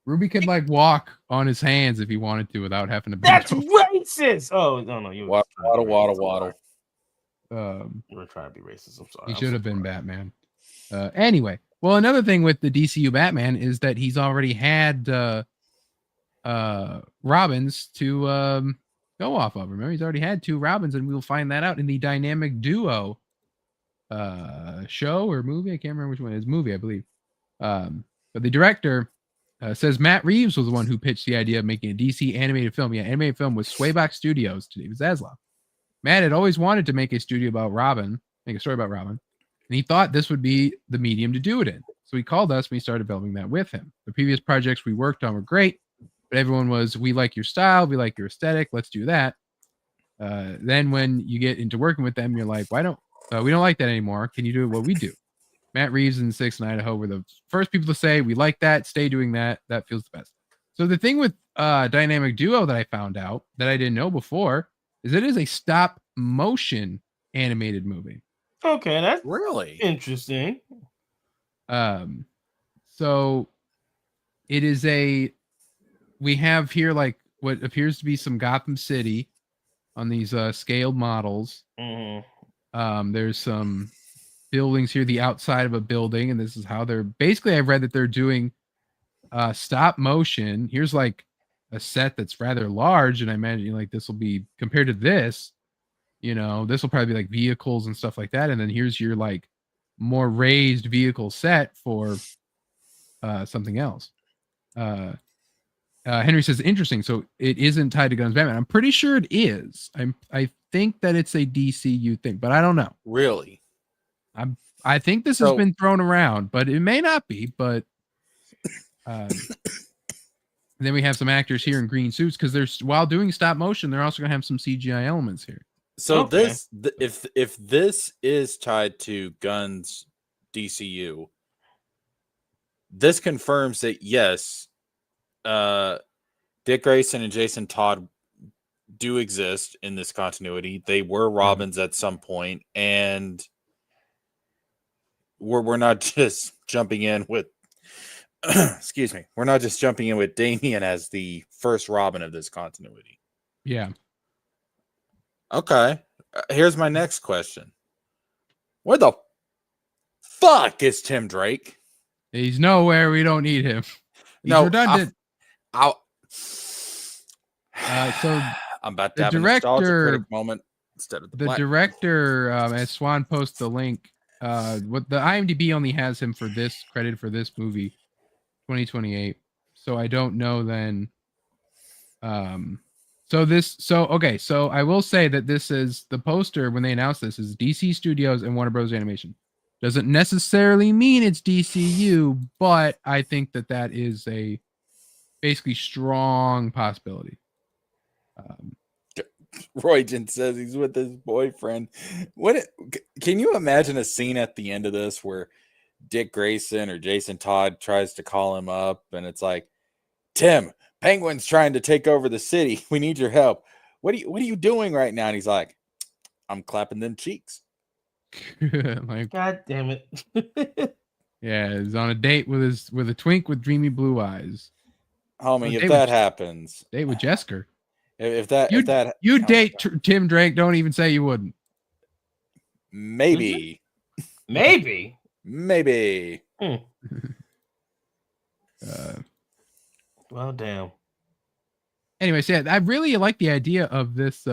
Ruby could like walk on his hands if he wanted to without having to bend That's over. racist. Oh no, you were Waddle. You were trying to be racist. I'm sorry. He I'm should so have been sorry. Batman. Anyway, well, another thing with the DCU Batman is that he's already had Robins to go off of. Remember, he's already had 2 Robins, and we'll find that out in the Dynamic Duo show or movie. I can't remember which one it is. Movie, I believe. But the director says Matt Reeves was the one who pitched the idea of making a DC animated film. Yeah, animated film with Swayback Studios to David Zaslav. Matt had always wanted to make a story about Robin, and he thought this would be the medium to do it in. So he called us and we started developing that with him. The previous projects we worked on were great, but everyone was, we like your style, we like your aesthetic, let's do that. Then when you get into working with them, you're like, we don't like that anymore. Can you do what we do? Matt Reeves and 6 in Idaho were the first people to say, we like that, stay doing that. That feels the best. So the thing with Dynamic Duo that I found out that I didn't know before is it is a stop motion animated movie. Okay, that's Really? interesting. So it is we have here like what appears to be some Gotham City on these scaled models. There's some buildings here, the outside of a building, and this is how they're basically, I've read that they're doing stop motion. Here's like a set that's rather large, and I imagine like this will be compared to this, this will probably be like vehicles and stuff like that, and then here's your like more raised vehicle set for something else. Henry says interesting. So it isn't tied to Gunn's Batman. I'm pretty sure it is. I think that it's a DCU thing, but I don't know. Really? I think this has been thrown around, but it may not be. But then we have some actors here in green suits because while doing stop motion, they're also gonna have some CGI elements here. So if this is tied to Gunn's DCU, this confirms that yes, Dick Grayson and Jason Todd do exist in this continuity. They were Robins at some point, and we're not just jumping in with excuse me, we're not just jumping in with Damian as the first Robin of this continuity. Yeah. Okay. Here's my next question. Where the fuck is Tim Drake? He's nowhere. We don't need him. He's redundant. So I'm about to the have a nostalgia critic moment instead of the director, as Swan posts the link, what the IMDb only has him for this credit for this movie, 2028. So I don't know then. So I will say that this is the poster when they announced this is DC Studios and Warner Bros. Animation. Doesn't necessarily mean it's DCU, but I think that is a basically strong possibility. Roygen says he's with his boyfriend. Can you imagine a scene at the end of this where Dick Grayson or Jason Todd tries to call him up and it's like, Tim, Penguin's trying to take over the city. We need your help. What are you doing right now? And he's like, I'm clapping them cheeks. Like, God damn it. Yeah, he's on a date with a twink with dreamy blue eyes. Homie, if that happens. Date with Jesker. If that you date Tim Drake, don't even say you wouldn't. Maybe. Maybe. Well, damn. Anyways, yeah, I really like the idea of this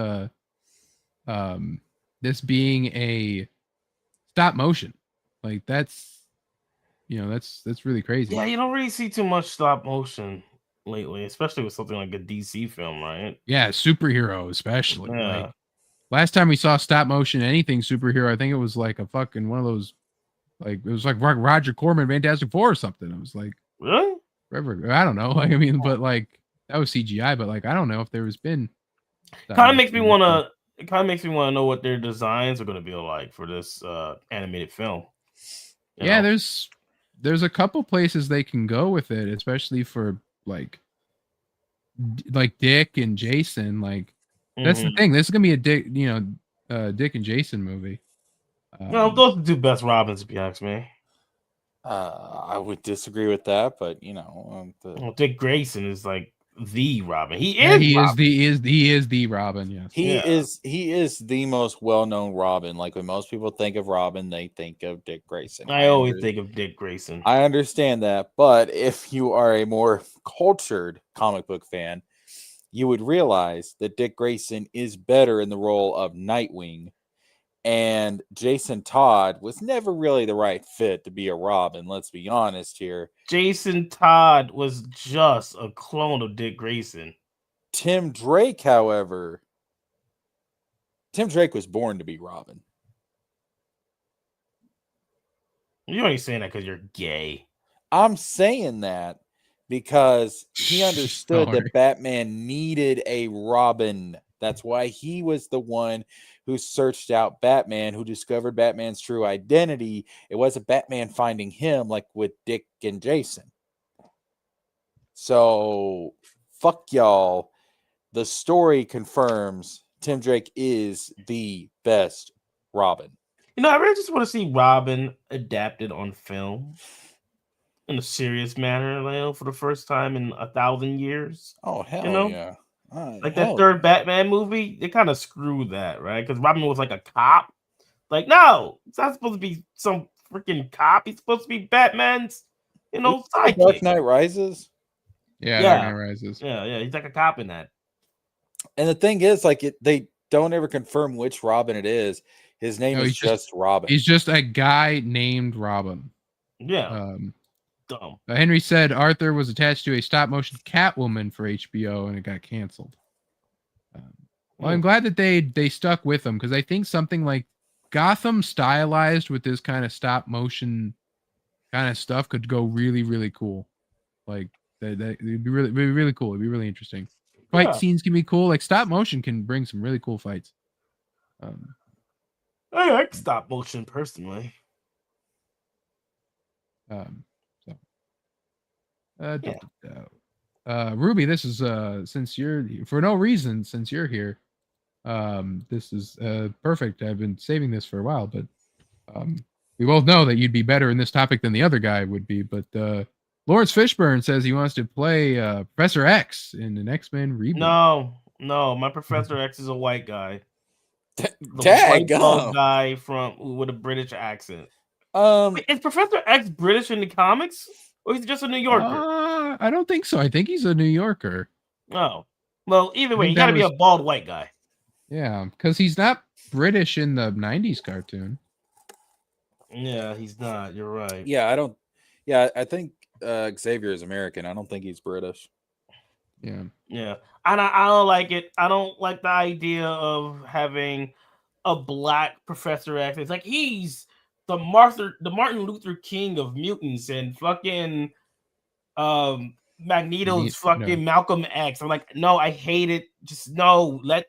this being a stop motion. Like that's really crazy. Yeah, you don't really see too much stop motion lately, especially with something like a DC film, right? Yeah, superhero especially. Yeah. Like, last time we saw stop motion anything superhero, I think it was like a fucking one of those, like it was like Roger Corman Fantastic Four or something. It was like, really? I don't know. Like, I mean, but like that was CGI, but like I don't know if there has been. Kind of makes me want to know what their designs are going to be like for this animated film. Yeah, there's a couple places they can go with it, especially for like Dick and Jason. Like that's the thing. This is gonna be a Dick and Jason movie. Well, those are the two best Robins, if you ask me. I would disagree with that, but Dick Grayson is like the Robin. He is the Robin. Yes, he is the most well-known Robin. Like when most people think of Robin, they think of Dick Grayson. I always think of Dick Grayson. I understand that, but if you are a more cultured comic book fan, you would realize that Dick Grayson is better in the role of Nightwing, and Jason Todd was never really the right fit to be a Robin. Let's be honest here. Jason Todd was just a clone of Dick Grayson. Tim Drake, however, was born to be Robin. You're only saying that because you're gay. I'm saying that because he understood that Batman needed a Robin. That's why he was the one who searched out Batman, who discovered Batman's true identity. It wasn't Batman finding him like with Dick and Jason. So, fuck y'all. The story confirms Tim Drake is the best Robin. I really just want to see Robin adapted on film in a serious manner, for the first time in 1,000 years. Oh, hell yeah. Like that third Batman movie, they kind of screwed that, right? Because Robin was like a cop. Like, no, it's not supposed to be some freaking cop. He's supposed to be Batman's, sidekick. Dark Knight Rises? Yeah, Yeah. Dark Knight Rises. Yeah, he's like a cop in that. And the thing is, like, they don't ever confirm which Robin it is. His name No, is he's just Robin. He's just a guy named Robin. Yeah. Dumb. Henry said Arthur was attached to a stop-motion Catwoman for HBO, and it got canceled. Well, I'm glad that they stuck with them, because I think something like Gotham stylized with this kind of stop-motion kind of stuff could go really, really cool. Like that it'd be really cool. It'd be really interesting. Fight scenes can be cool. Like stop motion can bring some really cool fights. I like stop motion personally. Ruby, this is since you're for no reason, since you're here, this is perfect. I've been saving this for a while, but we both know that you'd be better in this topic than the other guy would be. But Lawrence Fishburne says he wants to play Professor X in an X-Men reboot. No, my Professor X is a white guy. Tag guy with a British accent. Wait, is Professor X British in the comics, or is he just a New Yorker? I don't think so. I think he's a New Yorker. Oh, well, either way, he got to be a bald white guy. Yeah, because he's not British in the '90s cartoon. Yeah, he's not. You're right. Yeah, I don't. Yeah, I think Xavier is American. I don't think he's British. Yeah. And I don't like it. I don't like the idea of having a black Professor X. It's like he's the Martin Luther King of mutants, and fucking Magneto's fucking Malcolm X. I'm like, no, I hate it. Just no, let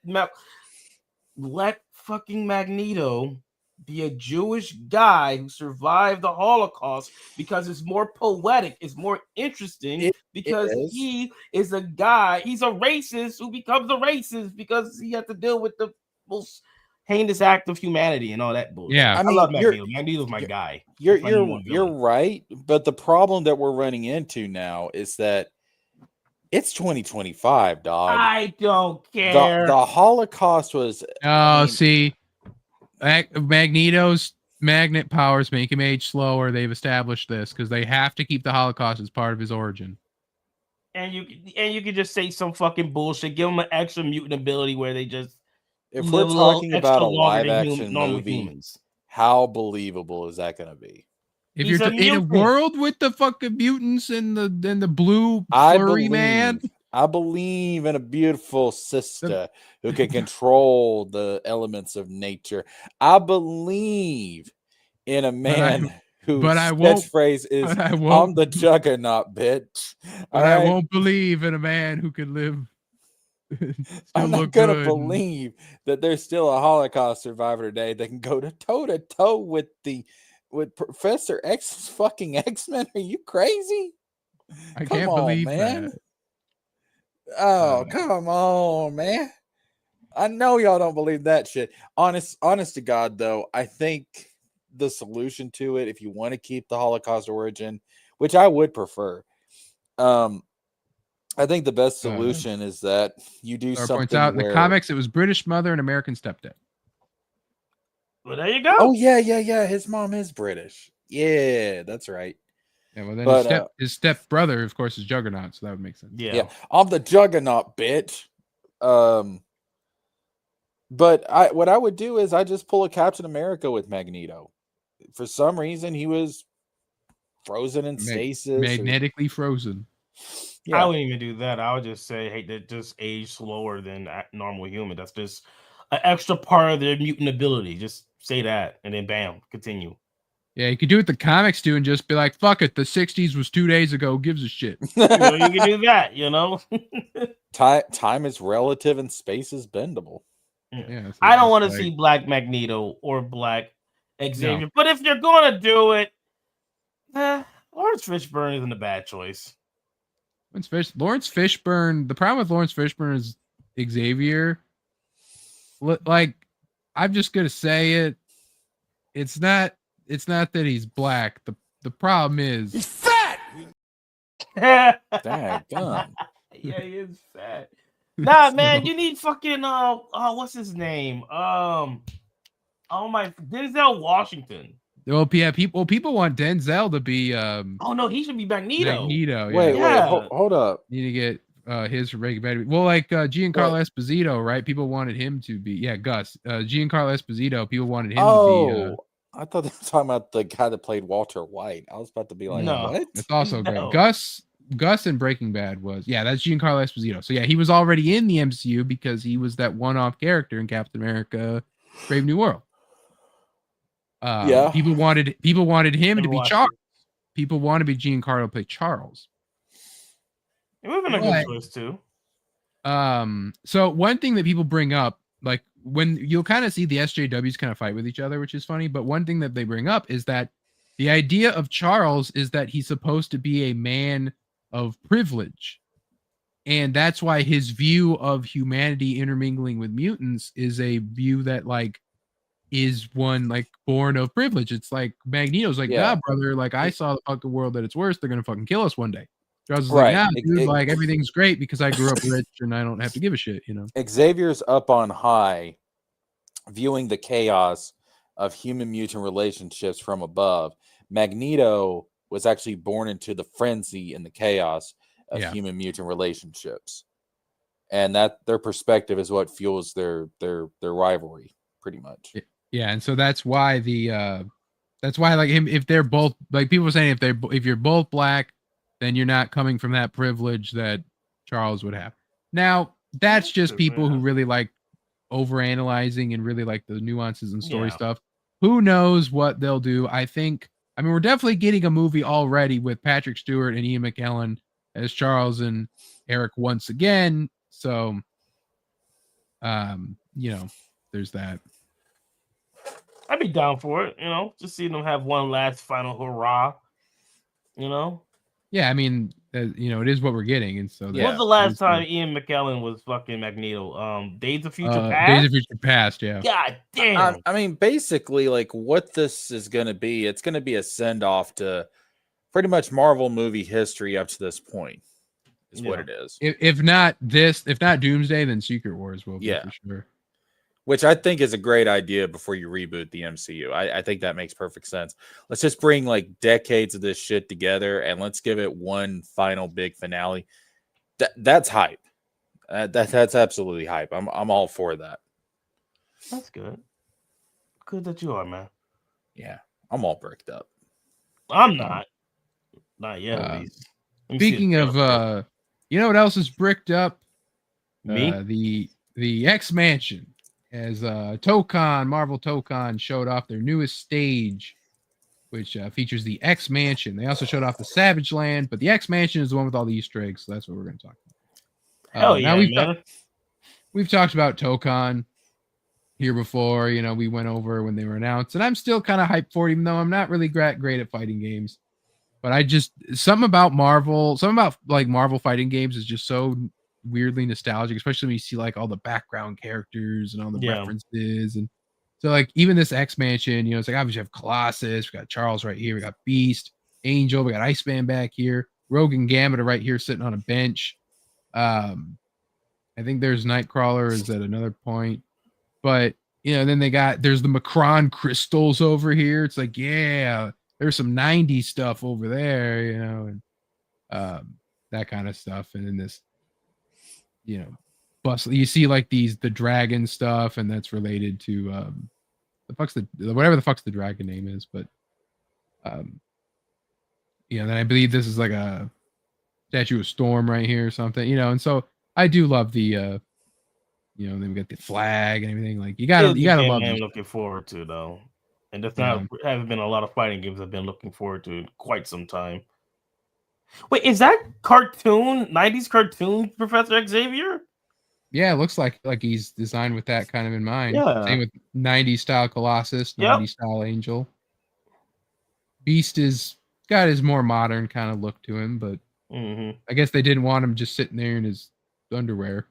fucking Magneto be a Jewish guy who survived the Holocaust, because it's more poetic, it's more interesting, because he is a guy, he's a racist who becomes a racist because he had to deal with the most heinous act of humanity and all that bullshit. Yeah, I love Magneto. Magneto's my guy. You're right, but the problem that we're running into now is that it's 2025, dog. I don't care. The Holocaust was. See. Magneto's magnet powers make him age slower. They've established this because they have to keep the Holocaust as part of his origin. And you can just say some fucking bullshit. Give him an extra mutant ability where they just. If we're talking about a live action movie, humans. How believable is that going to be? If you're in a world with the fucking mutants and the blue furry man. I believe in a beautiful sister who can control the elements of nature. I believe in a man whose catchphrase is "I'm the juggernaut, bitch." But I won't believe in a man who can live. I'm not gonna believe that there's still a Holocaust survivor today that can go toe to toe with Professor X's fucking X-Men. Are you crazy? I can't believe that. Oh, come on, man. I know y'all don't believe that shit. Honest to God, though, I think the solution to it, if you want to keep the Holocaust origin, which I would prefer, I think the best solution is that you do something. Points out in the comics, it was British mother and American stepdad. Well, there you go. Oh, yeah. His mom is British. Yeah, that's right. Yeah, well, then his step brother, of course, is Juggernaut, so that would make sense. Yeah. I'm the Juggernaut, bitch. But what I would do is I just pull a Captain America with Magneto. For some reason, he was frozen in stasis, magnetically frozen. Yeah. I wouldn't even do that. I would just say, hey, they just age slower than normal human. That's just an extra part of their mutant ability. Just say that, and then bam, continue. Yeah, you could do what the comics do and just be like, fuck it, the 60s was 2 days ago, gives a shit. You can do that, Time is relative and space is bendable. Yeah, so I don't want to see Black Magneto or Black Xavier, no. But if you're going to do it, Lawrence Fishburne isn't a bad choice. Lawrence Fishburne, the problem with Lawrence Fishburne is Xavier. Like, I'm just going to say it. It's not that he's black. The problem is he's fat. Daggone. Yeah, he is fat. Nah, man, you need fucking what's his name? Denzel Washington. Well, yeah, people want Denzel to be Oh no, he should be Magneto. Magneto. Yeah. Wait, Yeah. hold up. Need to get his regular. Well, like Giancarlo Esposito, right? People wanted him to be Gus. Giancarlo Esposito. People wanted him to be. Oh, I thought they were talking about the guy that played Walter White. I was about to be like, No. what? It's also No. great. Gus in Breaking Bad was that's Giancarlo Esposito. So yeah, he was already in the MCU because he was that one-off character in Captain America: Brave New World. Yeah. People wanted him to Never be watched Charles. it. People want to be Giancarlo to play Charles. It would have been a But- good choice too. So one thing that people bring up, like when you'll kind of see the SJWs kind of fight with each other, which is funny, but one thing that they bring up is that the idea of Charles is that he's supposed to be a man of privilege. And that's why his view of humanity intermingling with mutants is a view that like is one like born of privilege. It's like Magneto's like, Yeah. nah, brother, like I saw the fucking world at its worst. They're gonna fucking kill us one day. Charles is Right. like, nah, dude, like everything's great because I grew up rich and I don't have to give a shit, you know. Xavier's up on high, viewing the chaos of human mutant relationships from above. Magneto was actually born into the frenzy and the chaos of human mutant relationships, and that their perspective is what fuels their rivalry, pretty much. Yeah, and so that's why like him, if they're both like people were saying, if you're both black, then you're not coming from that privilege that Charles would have. Now that's just people who really like overanalyzing and really like the nuances and story stuff. Who knows what they'll do? I mean, we're definitely getting a movie already with Patrick Stewart and Ian McKellen as Charles and Eric once again. So, you know, there's that. I'd be down for it, you know, just seeing them have one last final hurrah, you know. Yeah, I mean, you know, it is what we're getting, and so When's the last time Ian McKellen was fucking Magneto? Days of Future Past. Days of Future Past, yeah. God damn. I mean, basically, like what this is going to be, it's going to be a send off to pretty much Marvel movie history up to this point. Is what it is. If not Doomsday, then Secret Wars will be for sure. Which I think is a great idea before you reboot the MCU. I think that makes perfect sense. Let's just bring like decades of this shit together and let's give it one final big finale. That's hype. That's absolutely hype. I'm all for that. That's good. Good that you are, man. Yeah, I'm all bricked up. I'm not. Not yet, at least. Speaking of, you know what else is bricked up? Me? The X Mansion. As Marvel Tokon showed off their newest stage, which features the X Mansion. They also showed off the Savage Land, but the X Mansion is the one with all the Easter eggs, so that's what we're going to talk about. Hell yeah, man. We've talked about Tokon here before. You know, we went over when they were announced, and I'm still kind of hyped for it, even though I'm not really great at fighting games. But something about Marvel fighting games is just so weirdly nostalgic, especially when you see like all the background characters and all the references. And so like even this X Mansion, you know, it's like obviously you have Colossus, we got Charles right here, we got Beast, Angel, we got Iceman back here, Rogue and Gambit are right here sitting on a bench. I think there's Nightcrawler is at another point, but you know, then there's the Macron crystals over here. It's like, yeah, there's some 90s stuff over there, you know, and that kind of stuff. And then this, you know, you see like the dragon stuff, and that's related to whatever the fuck's the dragon name is, but you know, then I believe this is like a Statue of Storm right here or something, you know. And so I do love the you know, then we got the flag and everything. Like you gotta love it. I'm looking forward to though, and that's not haven't been a lot of fighting games I've been looking forward to in quite some time. Wait, is that 90s cartoon Professor Xavier? Yeah, it looks like he's designed with that kind of in mind. Yeah. Same with 90s style Colossus, 90s style Angel. Beast is got his more modern kind of look to him, but I guess they didn't want him just sitting there in his underwear.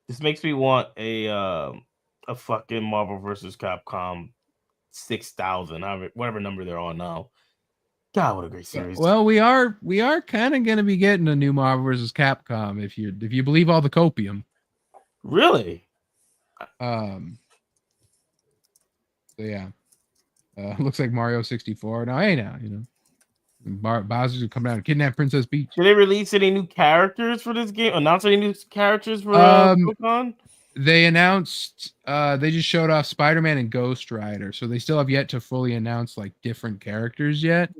This makes me want a fucking Marvel vs. Capcom 6000, whatever number they're on now. God, what a great series! Well, we are kind of going to be getting a new Marvel vs. Capcom if you believe all the copium. Really? So yeah. Looks like Mario 64. Now, hey, now Bowser's gonna come down and kidnap Princess Peach. Did they release any new characters for this game? Announce any new characters for Pokemon? They announced. They just showed off Spider-Man and Ghost Rider, so they still have yet to fully announce like different characters yet.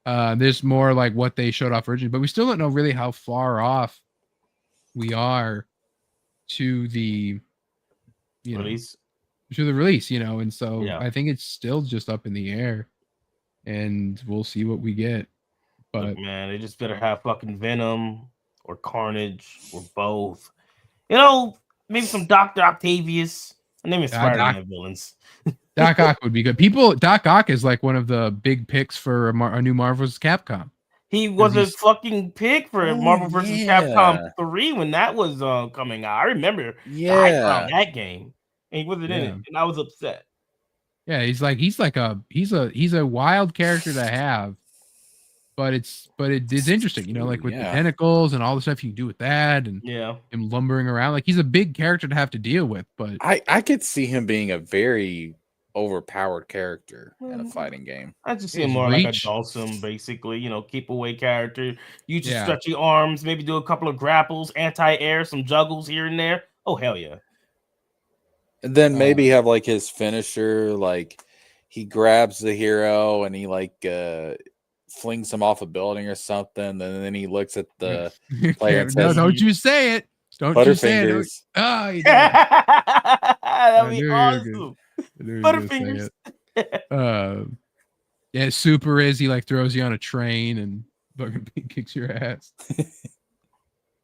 There's more like what they showed off originally, but we still don't know really how far off we are to the Release. To the release, and so Yeah. I think it's still just up in the air, and we'll see what we get. But Look, man, they just better have fucking Venom or Carnage or both. Maybe some Dr. Octavius. I name is Spider-Man villains. Doc Ock would be good. Doc Ock is like one of the big picks for a new Marvel's Capcom. He was a fucking pick for Marvel vs. Capcom 3 when that was coming out. I remember the hype around that game. And he wasn't in it, and I was upset. Yeah, he's a wild character to have, but it's interesting, like with the tentacles and all the stuff you can do with that, and him lumbering around. Like he's a big character to have to deal with. But I could see him being a very overpowered character in a fighting game. I just see him more like a Dawson, basically. Keep away character. Use your stretchy arms. Maybe do a couple of grapples, anti-air, some juggles here and there. Oh hell yeah! And then maybe have like his finisher, like he grabs the hero and he like flings him off a building or something, and then he looks at the player and says, "No, don't you say it! Don't you say it!" Oh, you that'd be awesome. Butterfingers. Yeah, Super is he like throws you on a train and fucking kicks your ass.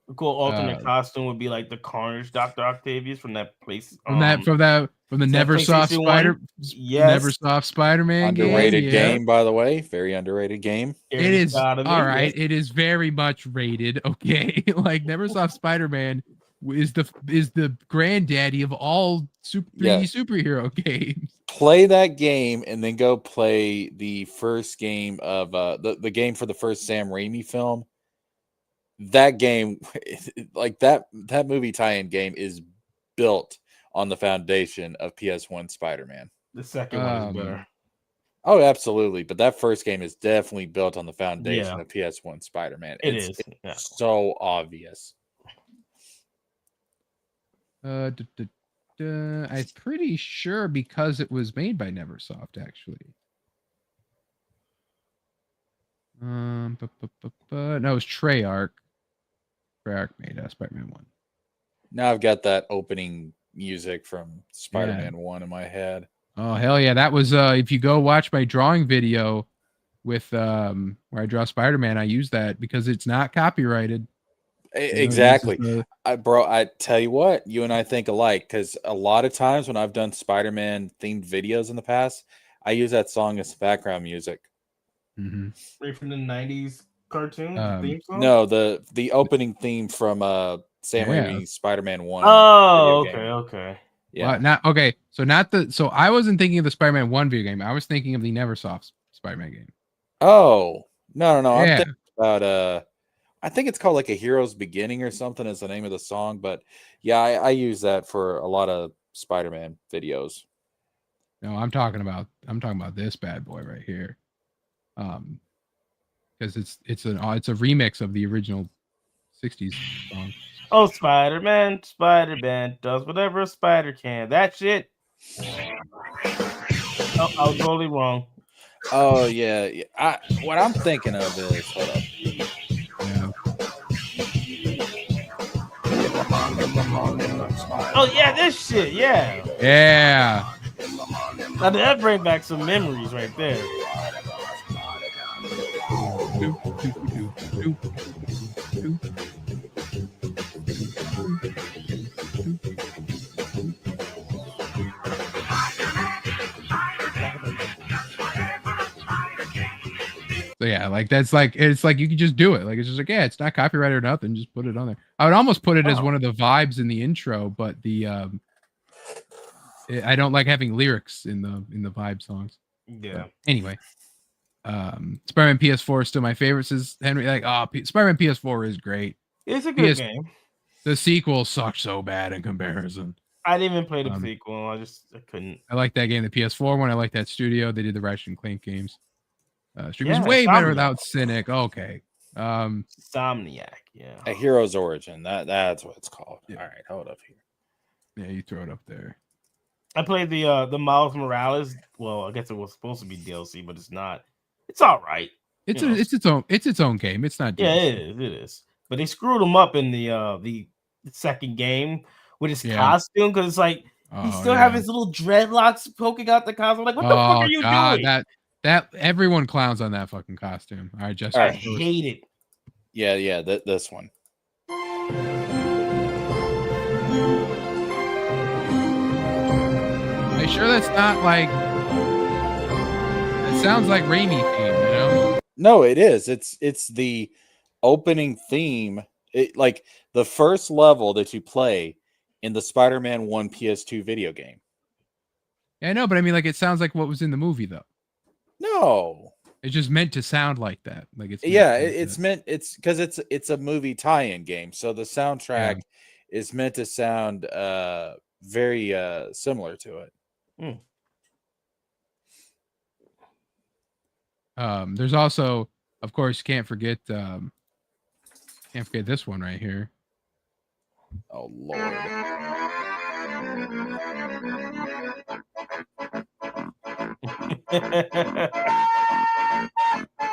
A cool alternate costume would be like the Carnage Dr. Octavius from that place. From the Neversoft Neversoft Spider-Man underrated game, by the way. Very underrated game. It is all right. It is very much rated. Okay, like Neversoft Spider-Man is the granddaddy of all 3D superhero games. Play that game and then go play the first game of the game for the first Sam Raimi film. That game, like that movie tie-in game, is built on the foundation of PS1 Spider-Man. The second one is better. Oh, absolutely. But that first game is definitely built on the foundation of PS1 Spider-Man. It's so obvious. I'm pretty sure because it was made by Neversoft, actually. No, it was Treyarch. Treyarch made Spider-Man 1. Now I've got that opening music from Spider-Man 1 in my head. Oh hell yeah, that was if you go watch my drawing video with where I draw Spider-Man, I use that because it's not copyrighted. Exactly. I tell you what, you and I think alike, because a lot of times when I've done Spider-Man themed videos in the past, I use that song as background music. Right from the 90s cartoon theme song? No, the opening theme from Sam Raimi's Spider-Man 1. Oh, okay. Yeah. So I wasn't thinking of the Spider-Man 1 video game. I was thinking of the Neversoft Spider-Man game. Oh, no. Yeah. I'm thinking about I think it's called like A Hero's Beginning or something is the name of the song, but yeah, I use that for a lot of Spider-Man videos. No, I'm talking about this bad boy right here. Because it's a remix of the original 60s song. Oh, Spider-Man does whatever a spider can. That shit. Oh, I was totally wrong. Oh yeah. What I'm thinking of is hold up. Oh yeah, this shit, yeah. Yeah. Now that brings back some memories right there. So yeah, like it's like you can just do it. Like it's just like, yeah, it's not copyrighted or nothing. Just put it on there. I would almost put it as one of the vibes in the intro, but I don't like having lyrics in the vibe songs. Yeah. But anyway, Spider-Man PS4 is still my favorite. Says Henry, like, Spider-Man PS4 is great. It's a good game. The sequel sucked so bad in comparison. I didn't even play the Um, sequel. I couldn't. I like that game, the PS4 one. I like that studio. They did the Ratchet and Clank games. Stream is Yeah, way better Insomniac. without Cynic. Okay. Insomniac. Yeah. A Hero's Origin. That's what it's called. Yeah. All right, hold up here. Yeah, you throw it up there. I played the Miles Morales. Well, I guess it was supposed to be DLC, but it's not. It's all right. It's You know. it's its own game. It's not. Yeah, DLC. it is. But they screwed him up in the second game with his Yeah. costume because it's like he still have his little dreadlocks poking out the costume. Like, what the fuck are you doing? That everyone clowns on that fucking costume. All right, Jessica. I hate it. Yeah, this one. Are you sure that's not like? It sounds like Raimi theme, you know? No, it is. It's the opening theme. It, like the first level that you play in the Spider-Man 1 PS2 video game. Yeah, I know, but I mean, like, it sounds like what was in the movie, though. No, It's just meant to sound like that. Like it's meant it's because it's a movie tie-in game, so the soundtrack is meant to sound very similar to it. There's also, of course, can't forget this one right here. Oh Lord.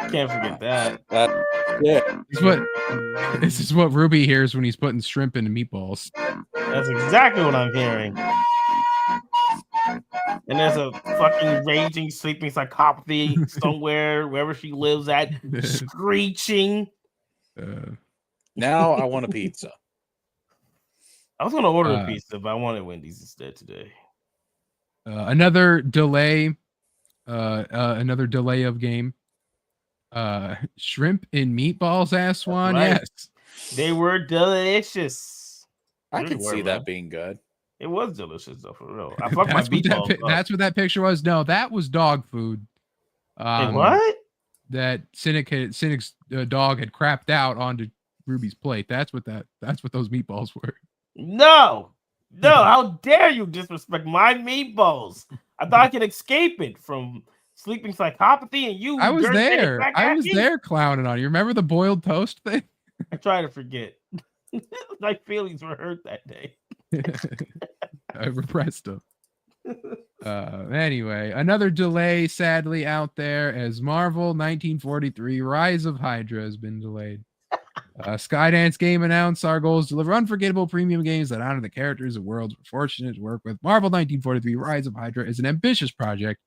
Can't forget that. Yeah. This is what Ruby hears when he's putting shrimp into meatballs. That's exactly what I'm hearing. And there's a fucking raging, sleeping psychopathy somewhere, wherever she lives at, screeching. Now I want a pizza. I was gonna order a pizza, but I wanted Wendy's instead today. Another delay of game. Shrimp and meatballs, ass one. Right. Yes, they were delicious. I can see that being good. It was delicious though, for real. I fucked my meatballs up. That's what that picture was. No, that was dog food. What? That Cynic's dog had crapped out onto Ruby's plate. That's what those meatballs were. No, how dare you disrespect my meatballs? I thought I could escape it from sleeping psychopathy and you. I was there clowning on you. Remember the boiled toast thing? I try to forget. My feelings were hurt that day. I repressed them. Anyway, another delay sadly out there as Marvel 1943 Rise of Hydra has been delayed. Skydance Game announced our goal is to deliver unforgettable premium games that honor the characters and worlds we're fortunate to work with. Marvel 1943 Rise of Hydra is an ambitious project.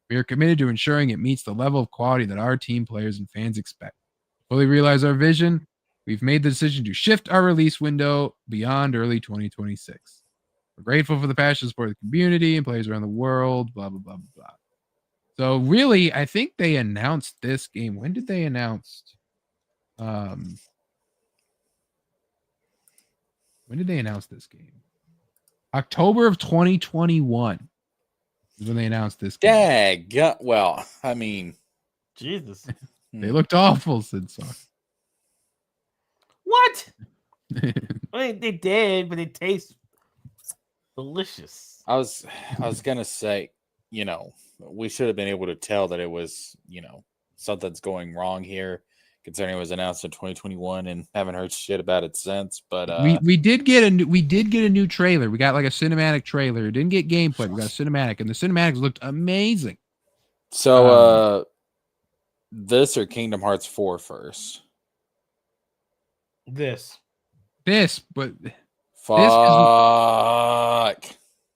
We are committed to ensuring it meets the level of quality that our team players and fans expect. To fully realize our vision, we've made the decision to shift our release window beyond early 2026. We're grateful for the passion and support of the community and players around the world, blah, blah, blah, blah, blah. So really, I think they announced this game. When did they announce? When did they announce this game? October of 2021 is when they announced this game. Dang. Well, I mean, Jesus. They looked awful, said Song. What? I mean, they did, but they taste delicious. I was gonna say, we should have been able to tell that it was, something's going wrong here, considering it was announced in 2021 and haven't heard shit about it since. But we did get a new trailer. We got like a cinematic trailer. It didn't get gameplay. We got a cinematic, and the cinematics looked amazing. So this or Kingdom Hearts 4 first? This, but fuck.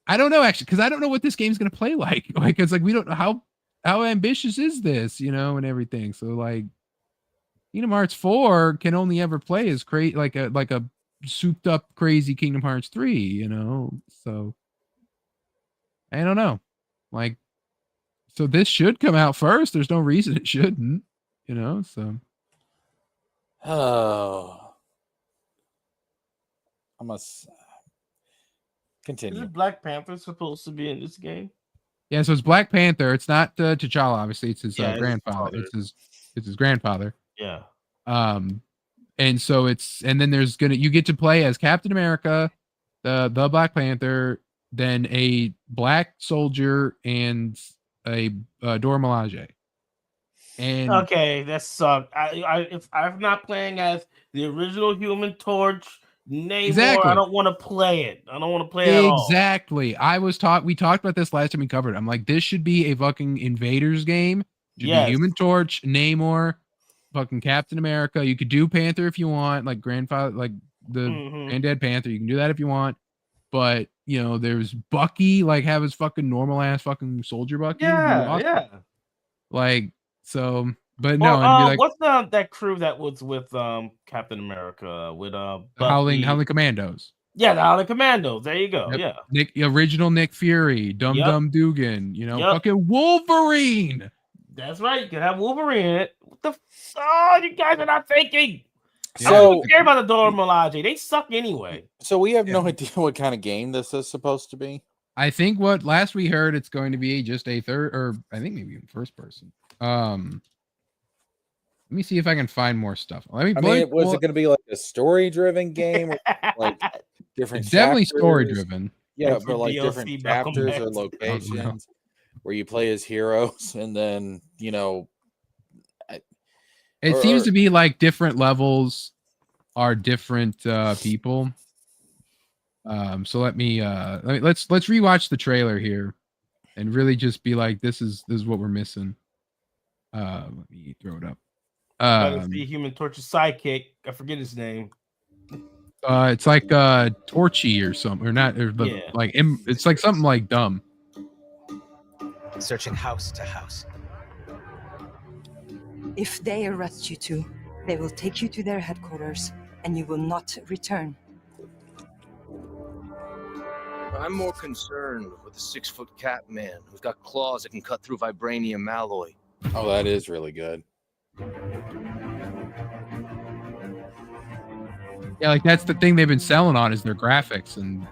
I don't know actually, because I don't know what this game's gonna play like. Like it's like we don't know how ambitious is this, and everything. So like, Kingdom Hearts 4 can only ever play as like a souped up crazy Kingdom Hearts 3, So I don't know. Like, so this should come out first. There's no reason it shouldn't, so. Oh. I must continue. Isn't Black Panther supposed to be in this game? Yeah, so it's Black Panther. It's not T'Challa, obviously. It's his grandfather. It's his grandfather. Yeah. And so you get to play as Captain America, the Black Panther, then a black soldier and a Dora Milaje. And Okay, that sucked. If I'm not playing as the original Human Torch, Namor, Exactly. I don't want to play it. I don't want to play it at all. Exactly. We talked about this last time we covered it. I'm like, this should be a fucking Invaders game. Should be Human Torch, Namor, fucking Captain America. You could do Panther if you want, like grandfather, like the granddad Panther. You can do that if you want. But you know, there's Bucky, like have his fucking normal ass fucking soldier Bucky. Yeah. Like so, but no, and be like, what's that crew that was with Captain America with Howling Commandos. Yeah, the Howling Commandos. There you go. Yep. Yeah. Original Nick Fury, Dum Dugan, you know, fucking Wolverine. That's right. You can have Wolverine in it. What the you guys are not thinking. So, I don't care about the Dora Milaje. They suck anyway. So we have no idea what kind of game this is supposed to be. I think what last we heard, it's going to be just a third, or I think maybe even first person. Let me see if I can find more stuff. Was it going to be like a story-driven game, or like different? It's definitely story-driven. Yeah, but like different chapters or locations where you play as heroes, and then it seems to be like different levels are different people. So let's rewatch the trailer here and really just be like, this is what we're missing. Let me throw it up. The Human Torch's sidekick. I forget his name. It's like Torchy or something, or not, it's like something like dumb. Searching house to house. If they arrest you two, they will take you to their headquarters, and you will not return. I'm more concerned with the 6-foot cat man who's got claws that can cut through vibranium alloy. Oh, that is really good. Yeah, like that's the thing they've been selling on is their graphics and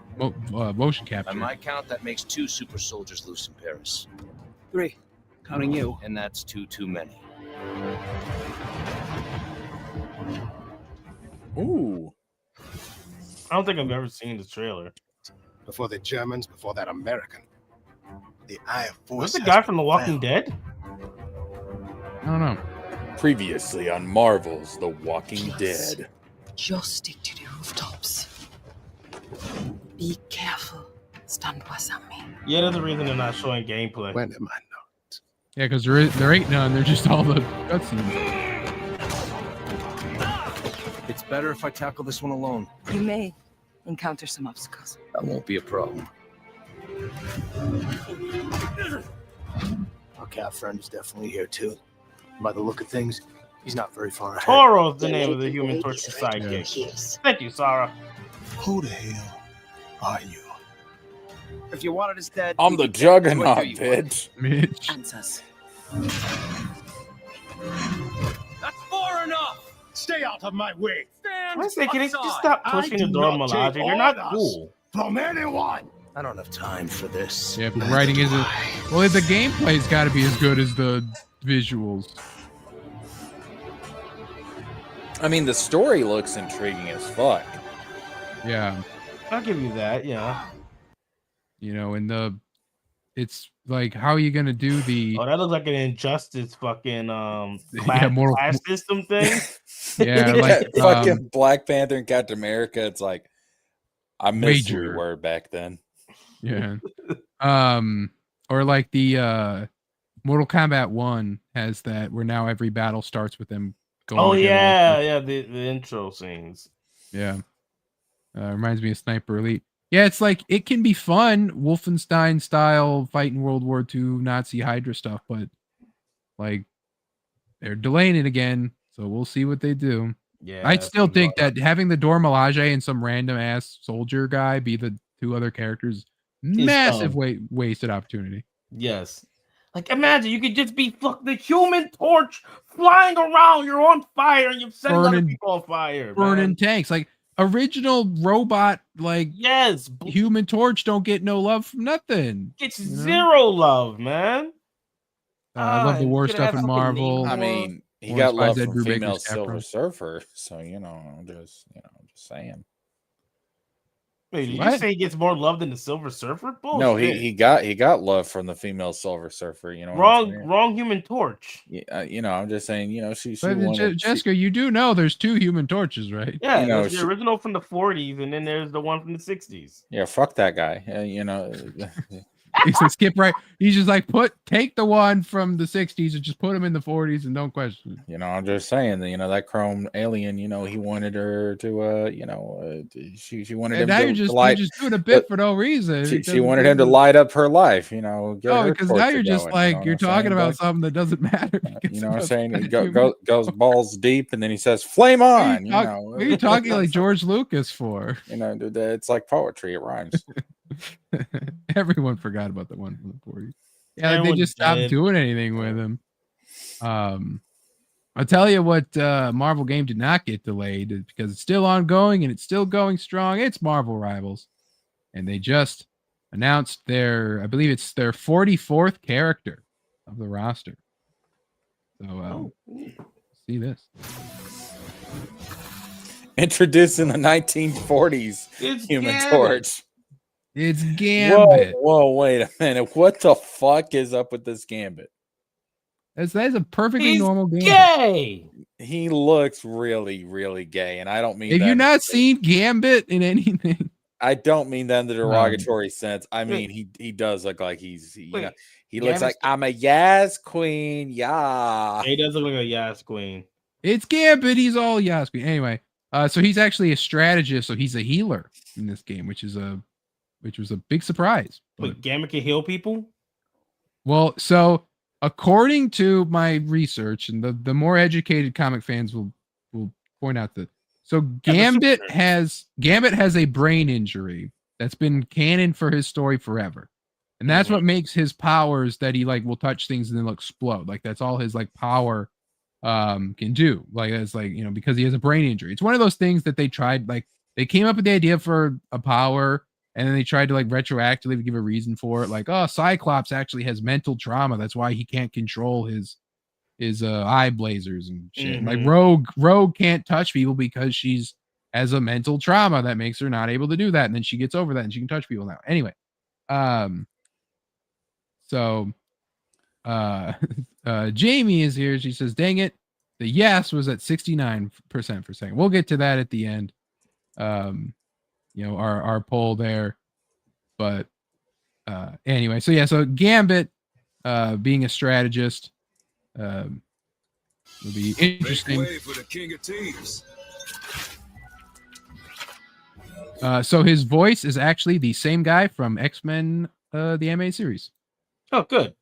motion capture. By my count, that makes 2 super soldiers loose in Paris. 3, counting you. And that's 2 too many. Ooh. I don't think I've ever seen the trailer. Before the Germans, before that American. The Eye of Force. What's the guy from The Walking Dead? I don't know. Previously on Marvel's The Walking Dead. Just stick to the rooftops. Be careful. Stand beside me. Yeah, there's a reason they're not showing gameplay. When am I not? Yeah, because there ain't none. They're just all the cutscenes. It's better if I tackle this one alone. You may encounter some obstacles. That won't be a problem. Our cat friend is definitely here too. By the look of things, he's not very far ahead. Toro's the name of the Human Torch's sidekick. Thank you, Sarah. Who the hell are you? If you wanted us dead, I'm the Juggernaut, bitch. Mitch. Answers. That's far enough. Stay out of my way. I say, can they just stop pushing the Dora Milaje? They're not cool. From anyone. I don't have time for this. Yeah, but writing isn't. Well, the gameplay's got to be as good as the visuals. I mean, the story looks intriguing as fuck. Yeah. I'll give you that. Yeah. You know, and it's like, how are you gonna do the? Oh, that looks like an Injustice fucking class system thing. Yeah, like fucking Black Panther and Captain America. It's like I missed where we Wager. were back then. Yeah. Or like the Mortal Kombat 1 has that where now every battle starts with them going. Oh together. yeah, the intro scenes. Yeah. Reminds me of Sniper Elite. Yeah, it's like it can be fun, Wolfenstein style fighting World War II Nazi Hydra stuff, but like they're delaying it again, so we'll see what they do. Yeah, I still think that having the Dora Milaje and some random ass soldier guy be the 2 other characters, massive wasted opportunity. Yes. Like imagine you could just be the Human Torch flying around, you're on fire, and you're setting other people on fire. Burning tanks. Like original robot, like yes, Human Torch don't get no love from nothing. It's zero love, man. I love the war stuff in Marvel. I mean, he got love from female Silver Surfer, so just saying. Wait, did you What? say he gets more love than the Silver Surfer? Bullshit. No, he got love from the female Silver Surfer. You know, what I'm saying? wrong Human Torch. Yeah, you know, I'm just saying. You know, she But wanted. Jessica, you do know there's 2 Human Torches, right? Yeah, You know, there's the original from the 40s, and then there's the one from the 60s. Yeah, fuck that guy. You know. He said skip right. He's just like take the one from the 60s and just put him in the 40s and don't question it. You know, I'm just saying that, you know, that chrome alien, you know, he wanted her to you know, she wanted And him now to you're light, just doing a bit for no reason. she wanted him to light up her life, you know. Get Oh, her because now torture you're just going, like you know what you're I'm talking saying, about Doug? something that doesn't matter. You know what I'm saying? He goes balls deep, and then he says, "Flame on!" You know, what are you talking like George Lucas for? You know, it's like poetry. It rhymes. Everyone forgot about the one from the 40s. Yeah, like they Everyone just stopped did. doing anything with him. I'll tell you what Marvel game did not get delayed because it's still ongoing and it's still going strong. It's Marvel Rivals. And they just announced I believe it's their 44th character of the roster. So see this. Introduced in the 1940s, It's Human Gambit. Torch. It's Gambit. Whoa, wait a minute. What the fuck is up with this Gambit? That is a perfectly He's normal Gambit. gay. He looks really, really gay, and I don't mean Have that. you not seen Gambit in anything? I don't mean that in the derogatory sense. I mean he does look like you know, he looks like I'm a Yas queen. Yeah. He does look like a Yas queen. It's Gambit. He's all Yasmin. Anyway, so he's actually a strategist. So he's a healer in this game, which was a big surprise. But Gambit can heal people? Well, so according to my research, and the more educated comic fans will point out that so Gambit has a brain injury that's been canon for his story forever. And that's what makes his powers that he like will touch things and then they'll explode. Like that's all his like power can do. Like it's like, you know, because he has a brain injury. It's one of those things that they tried, like they came up with the idea for a power and then they tried to like retroactively give a reason for it. Like, oh, Cyclops actually has mental trauma. That's why he can't control his eye blazers and shit. Like Rogue can't touch people because she's has a mental trauma that makes her not able to do that. And then she gets over that and she can touch people now. Anyway, so Jamie is here. She says, dang it, the yes was at 69% for second. We'll get to that at the end. You know, our poll there. But anyway, so yeah, so Gambit being a strategist will be interesting. Make way for the king of thieves. So his voice is actually the same guy from X-Men, the anime series. Oh, good.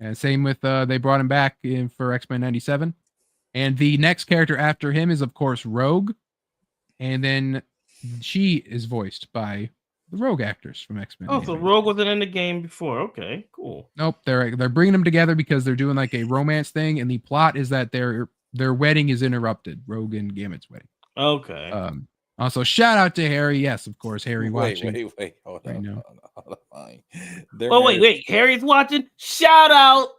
And same with they brought him back in for X-Men 97. And the next character after him is of course Rogue. And then she is voiced by the Rogue actors from X-Men. Oh, so Rogue wasn't in the game before. Okay, cool. Nope, they're bringing them together because they're doing like a romance thing, and the plot is that their wedding is interrupted. Rogue and Gambit's wedding. Okay. Also, shout out to Harry. Yes, of course, Harry watching. Wait. Hold right on. now. Hold on. Oh, wait. Harry's watching. Shout out.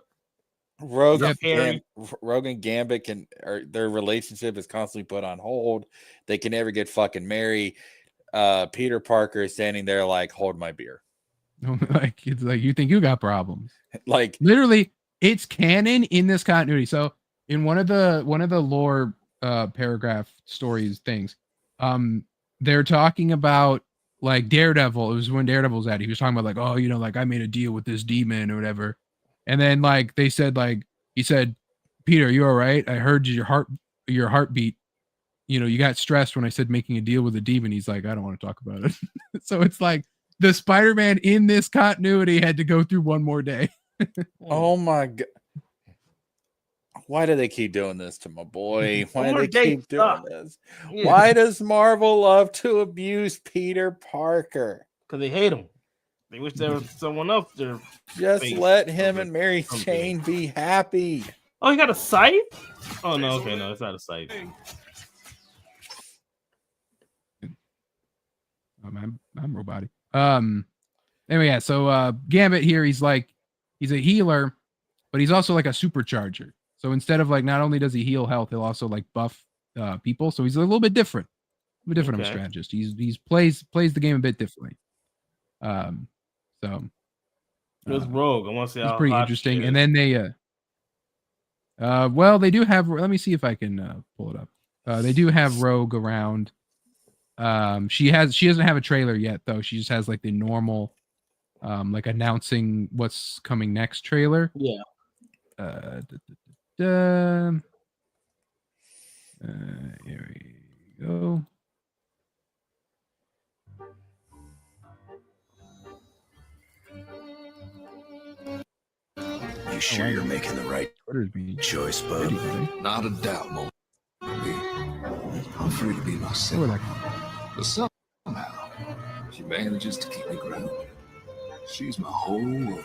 Rogue, Yep. Rogue and Gambit their relationship is constantly put on hold. They can never get fucking married. Peter Parker is standing there like, hold my beer. Like it's like you think you got problems. Like Literally, it's canon in this continuity. So in one of the lore paragraph stories things, they're talking about like Daredevil. It was when Daredevil's at. He was talking about like, oh, you know, like I made a deal with this demon or whatever. And then like they said, like he said, Peter, you all right? I heard your heartbeat. You know, you got stressed when I said making a deal with a demon. He's like, I don't want to talk about it. So it's like the Spider-Man in this continuity had to go through one more day. oh my god. Why do they keep doing this to my boy? Why do they keep doing this? Yeah. Why does Marvel love to abuse Peter Parker? Because they hate him. They wish there was someone else there. Just let him and Mary Jane be happy. Oh, he got a scythe? Oh, no. Okay, no, it's not a scythe. I'm robotic. Anyway, yeah. So Gambit here, he's a healer, but he's also like a supercharger. So instead of like, not only does he heal health, he'll also like buff people. So he's a little bit different. I'm a different Okay. strategist. He's plays the game a bit differently. So What's Rogue? I want to see he's how pretty hot interesting. she And is. then they well, they do have. Let me see if I can pull it up. They do have Rogue around. She doesn't have a trailer yet though. She just has like the normal, like announcing what's coming next trailer. Yeah. Here we go. You sure you're making the right choice, bud? Not a doubt, Mo. I'm free to be myself. But somehow, she manages to keep me grounded. She's my whole world.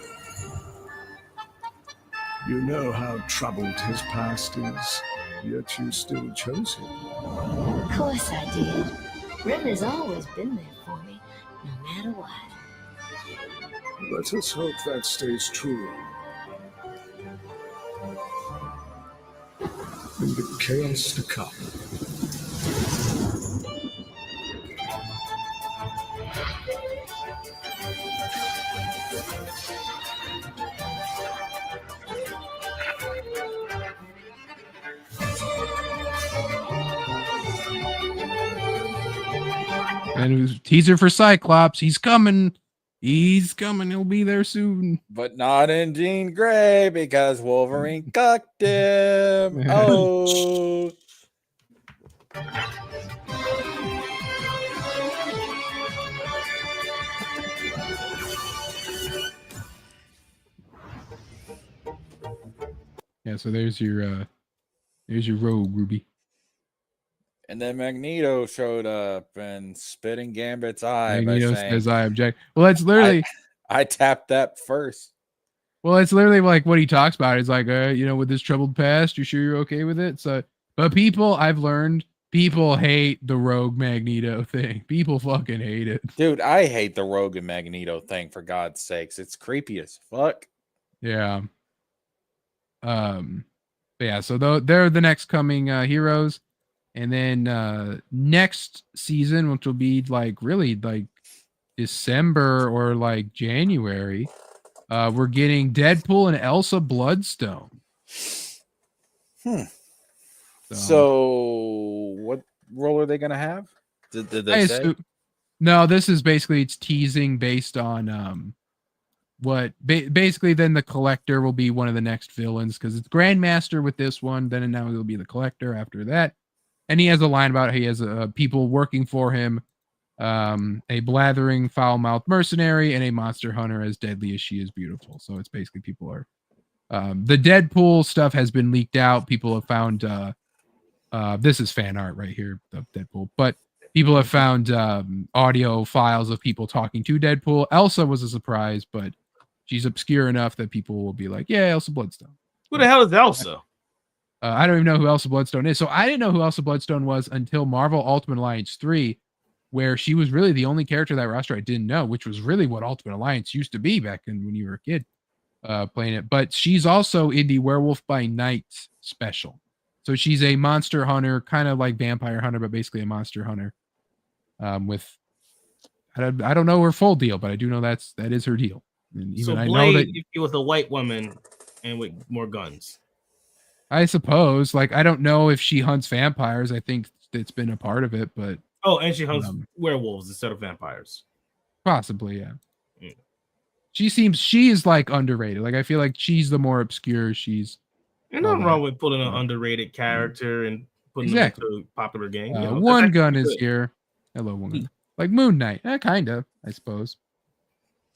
You know how troubled his past is, yet you still chose him. Of course I did. River's always been there for me, no matter what. Let us hope that stays true. In the chaos to come. And it was teaser for Cyclops. He's coming. He's coming. He'll be there soon. But not in Jean Grey because Wolverine cucked him. Oh. Yeah, so there's your Rogue, Ruby. And then Magneto showed up and spit in Gambit's eye. Magneto says, "I object." Well, that's literally. I tapped that first. Well, it's literally like what he talks about. He's like, with this troubled past, you sure you're okay with it? So, but I've learned, people hate the Rogue Magneto thing. People fucking hate it. Dude, I hate the Rogue and Magneto thing, for God's sakes. It's creepy as fuck. Yeah. But yeah, so they're the next coming heroes. And then next season, which will be like really like December or like January, we're getting Deadpool and Elsa Bloodstone. So what role are they gonna have? Did they say? No, this is basically, it's teasing based on what basically then the Collector will be one of the next villains, because it's Grandmaster with this one, then and now he'll be the Collector after that. And he has a line about he has people working for him, a blathering, foul-mouthed mercenary, and a monster hunter as deadly as she is beautiful. So it's basically people are the Deadpool stuff has been leaked out. People have found this is fan art right here of Deadpool, but people have found audio files of people talking to Deadpool. Elsa was a surprise, but she's obscure enough that people will be like, "Yeah, Elsa Bloodstone." Who the hell is Elsa? I don't even know who Elsa Bloodstone is. So I didn't know who Elsa Bloodstone was until Marvel Ultimate Alliance 3, where she was really the only character that roster I didn't know, which was really what Ultimate Alliance used to be back when you were a kid playing it. But she's also in the Werewolf by Night special. So she's a monster hunter, kind of like Vampire Hunter, but basically a monster hunter. With I don't know her full deal, but I do know that is her deal. And even So I Blade, know that if he was a white woman and with more guns. I suppose, like, I don't know if she hunts vampires. I think it's been a part of it, but Oh, and she hunts werewolves instead of vampires. possibly, yeah. She is like underrated. Like, I feel like she's the more obscure. She's There's nothing wrong with pulling an underrated character and putting them into a popular game. One Gun is here. Hello, One Gun. Like Moon Knight, kind of, I suppose.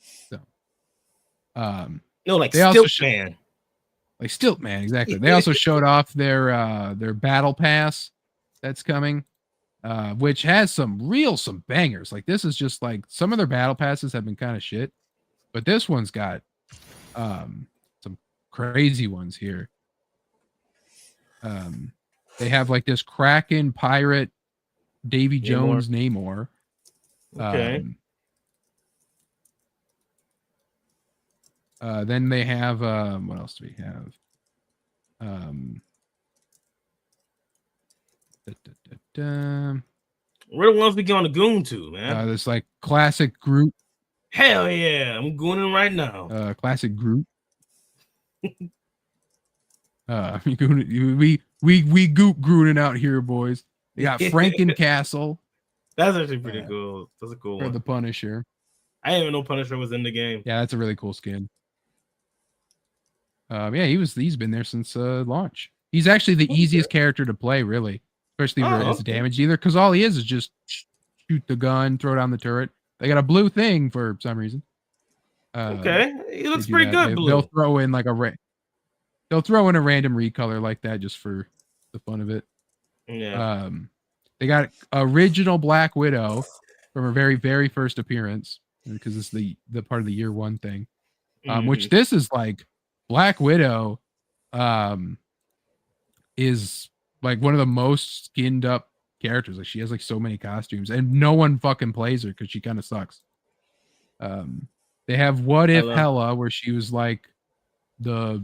So, no, like they also Stiltman. Like Stiltman, exactly. They also showed off their battle pass that's coming, which has some bangers. Like, this is just like, some of their battle passes have been kind of shit, but this one's got some crazy ones here. They have like this Kraken pirate Davy Jones Namor. Okay. Then they have what else do we have? We're the ones we get on the goon to, man. This like classic Groot. Hell yeah, I'm gooning right now. Classic Groot. We goop Grooting out here, boys. They got Frankencastle. That's actually pretty cool. That's a cool for one. the Punisher. I didn't even know Punisher was in the game. Yeah, that's a really cool skin. Yeah, he's been there since launch. He's actually the easiest character to play, really, especially for his damage dealer, because all he is just shoot the gun, throw down the turret. They got a blue thing for some reason. Okay, he looks pretty good. Blue. They'll throw in like they'll throw in a random recolor like that just for the fun of it. Yeah. They got original Black Widow from her very, very first appearance, because it's the part of the year one thing. Which this is like Black Widow is like one of the most skinned up characters. Like she has like so many costumes and no one fucking plays her because she kind of sucks. They have What If Hella, where she was like the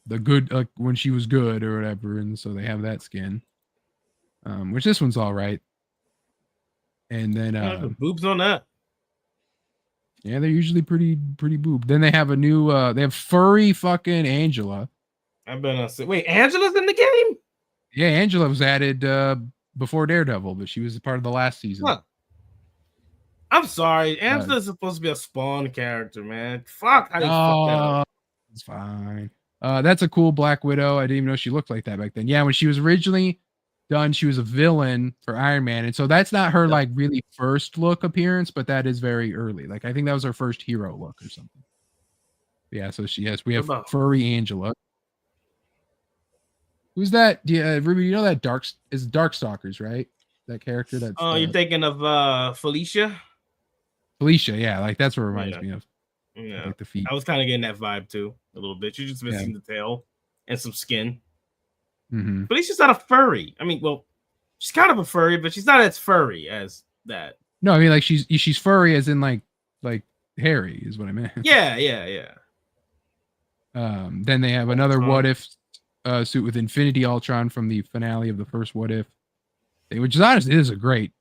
good, like when she was good or whatever, and so they have that skin. Which this one's all right. And then the boobs on that. Yeah, they're usually pretty boob. Then they have a new they have furry fucking Angela. I better say, wait, Angela's in the game? Yeah, Angela was added before Daredevil, but she was a part of the last season. Huh. I'm sorry, Angela's supposed to be a Spawn character, man. Fuck, I didn't fuck that up. It's fine. That's a cool Black Widow. I didn't even know she looked like that back then. Yeah, when she was originally done, she was a villain for Iron Man, and so that's not her like really first look appearance, but that is very early. Like I think that was her first hero look or something. Yeah, so we have furry Angela. Who's that? Yeah, Ruby, you know that Darkstalkers, right? That character. That's you're thinking of Felicia. Felicia, yeah, like that's what it reminds me of. Yeah, like the feet. I was kind of getting that vibe too, a little bit. You're just missing the tail and some skin. Mm-hmm. Felicia's not a furry. I mean, well, she's kind of a furry, but she's not as furry as that. No, I mean like she's furry as in like hairy is what I meant. Yeah. Then they have another What If suit with Infinity Ultron from the finale of the first What If, which is honestly is a great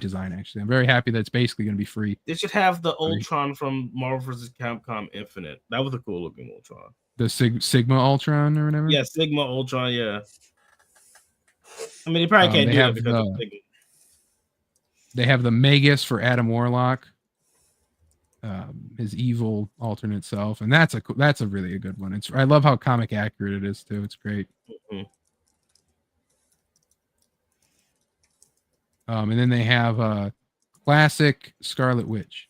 design. Actually, I'm very happy that it's basically going to be free. They should have the Ultron from Marvel vs. Capcom Infinite. That was a cool looking Ultron. The Sigma Ultron or whatever. Yeah, Sigma Ultron. Yeah. I mean, they probably can't do it because of Sigma. They have the Magus for Adam Warlock, his evil alternate self, and that's a really a good one. I love how comic accurate it is too. It's great. Mm-hmm. And then they have classic Scarlet Witch.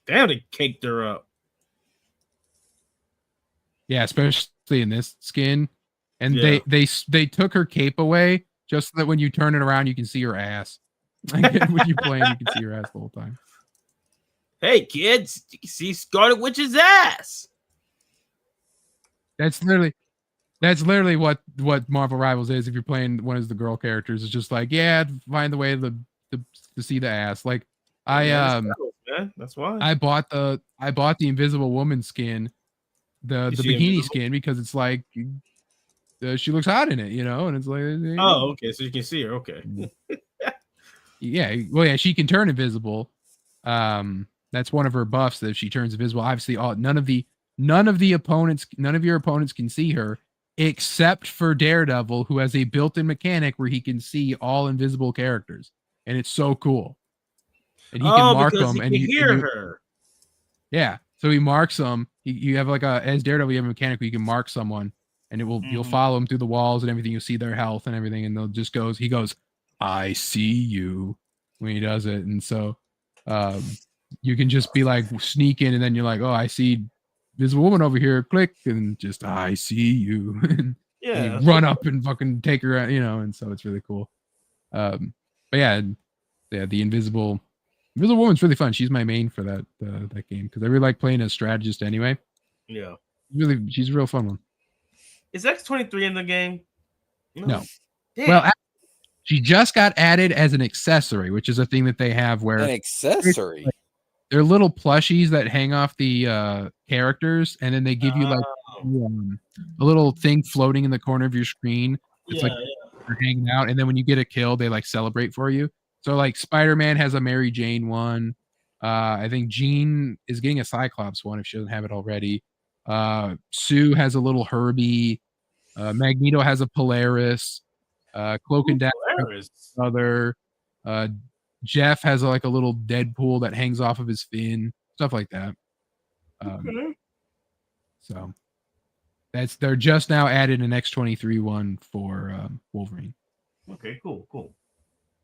Damn, they caked her up. Yeah, especially in this skin. And Yeah. they took her cape away just so that when you turn it around, you can see her ass. Like, when you play, you can see her ass the whole time. Hey, kids, you can see Scarlet Witch's ass. That's literally what Marvel Rivals is. If you're playing one of the girl characters, it's just like, yeah, find the way to see the ass. Like that's why I bought the Invisible Woman skin, the bikini skin, because it's like she looks hot in it, and it's like, oh, okay, so you can see her. Okay. Yeah, well, yeah, she can turn invisible. That's one of her buffs, that if she turns invisible, obviously none of your opponents can see her, except for Daredevil, who has a built-in mechanic where he can see all invisible characters, and it's so cool. And he can mark them, and you hear her. Yeah, so he marks them. You have as Daredevil, you have a mechanic where you can mark someone, and you'll follow them through the walls and everything. You'll see their health and everything, and he goes, I see you, when he does it. And so you can just be like sneak in, and then you're like, oh, I see this woman over here, click, and just I see you. Yeah, and you run up and fucking take her out, and so it's really cool. But yeah, the Invisible Woman's really fun. She's my main for that game, because I really like playing as strategist anyway. Yeah, she's a real fun one. Is X-23 in the game? No. Damn. Well, she just got added as an accessory, which is a thing that they have where an accessory. They're little plushies that hang off the characters, and then they give you like a little thing floating in the corner of your screen. It's They're hanging out, and then when you get a kill, they like celebrate for you. So like Spider-Man has a Mary Jane one. I think Jean is getting a Cyclops one if she doesn't have it already. Sue has a little Herbie. Magneto has a Polaris. Cloak and Dagger Polaris. other. Jeff has like a little Deadpool that hangs off of his fin, stuff like that. Okay. So they're just now added an X-23 one for Wolverine. Okay, cool.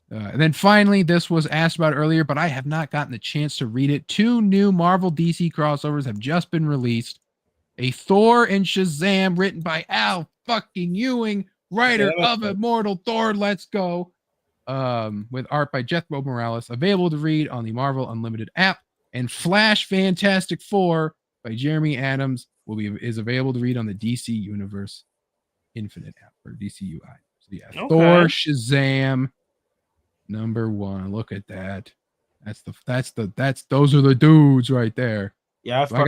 And then finally, this was asked about earlier, but I have not gotten the chance to read it. 2 new Marvel DC crossovers have just been released. A Thor and Shazam written by Al fucking Ewing, writer of Immortal Thor. Let's go. With art by Jethro Morales, available to read on the Marvel Unlimited app. And Flash Fantastic Four by Jeremy Adams is available to read on the DC Universe Infinite app or DCUI. So yeah, okay. Thor, Shazam, #1. Look at that. Those are the dudes right there. Yeah, I've both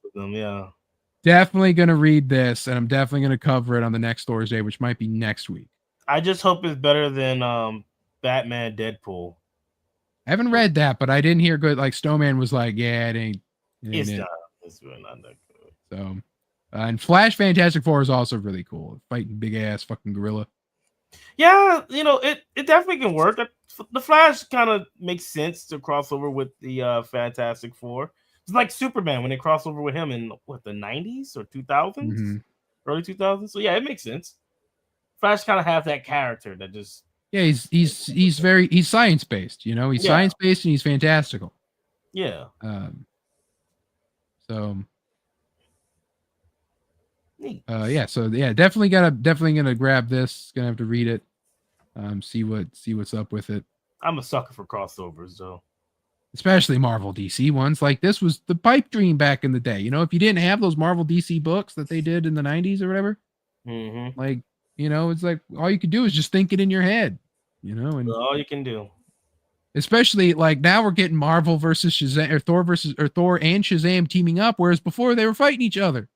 of them. Yeah, definitely gonna read this, and I'm definitely gonna cover it on the next Thursday, which might be next week. I just hope it's better than Batman Deadpool. I haven't read that, but I didn't hear good. Like Snowman was like, yeah, it ain't. It's not. It's really not that good. So, and Flash Fantastic Four is also really cool. Fighting big ass fucking gorilla. Yeah, it definitely can work. The Flash kind of makes sense to cross over with the Fantastic Four. It's like Superman when they cross over with him in the 90s or 2000s, early 2000s. So yeah, it makes sense. Flash kind of has that character that just he's science based. He's science based and he's fantastical. Yeah. Definitely gonna grab this. Gonna have to read it. See what's up with it. I'm a sucker for crossovers though. Especially Marvel DC ones. Like this was the pipe dream back in the day. If you didn't have those Marvel DC books that they did in the 90s or whatever, like, it's like all you could do is just think it in your head, and all you can do. Especially like now we're getting Marvel versus Shazam or Thor and Shazam teaming up, whereas before they were fighting each other.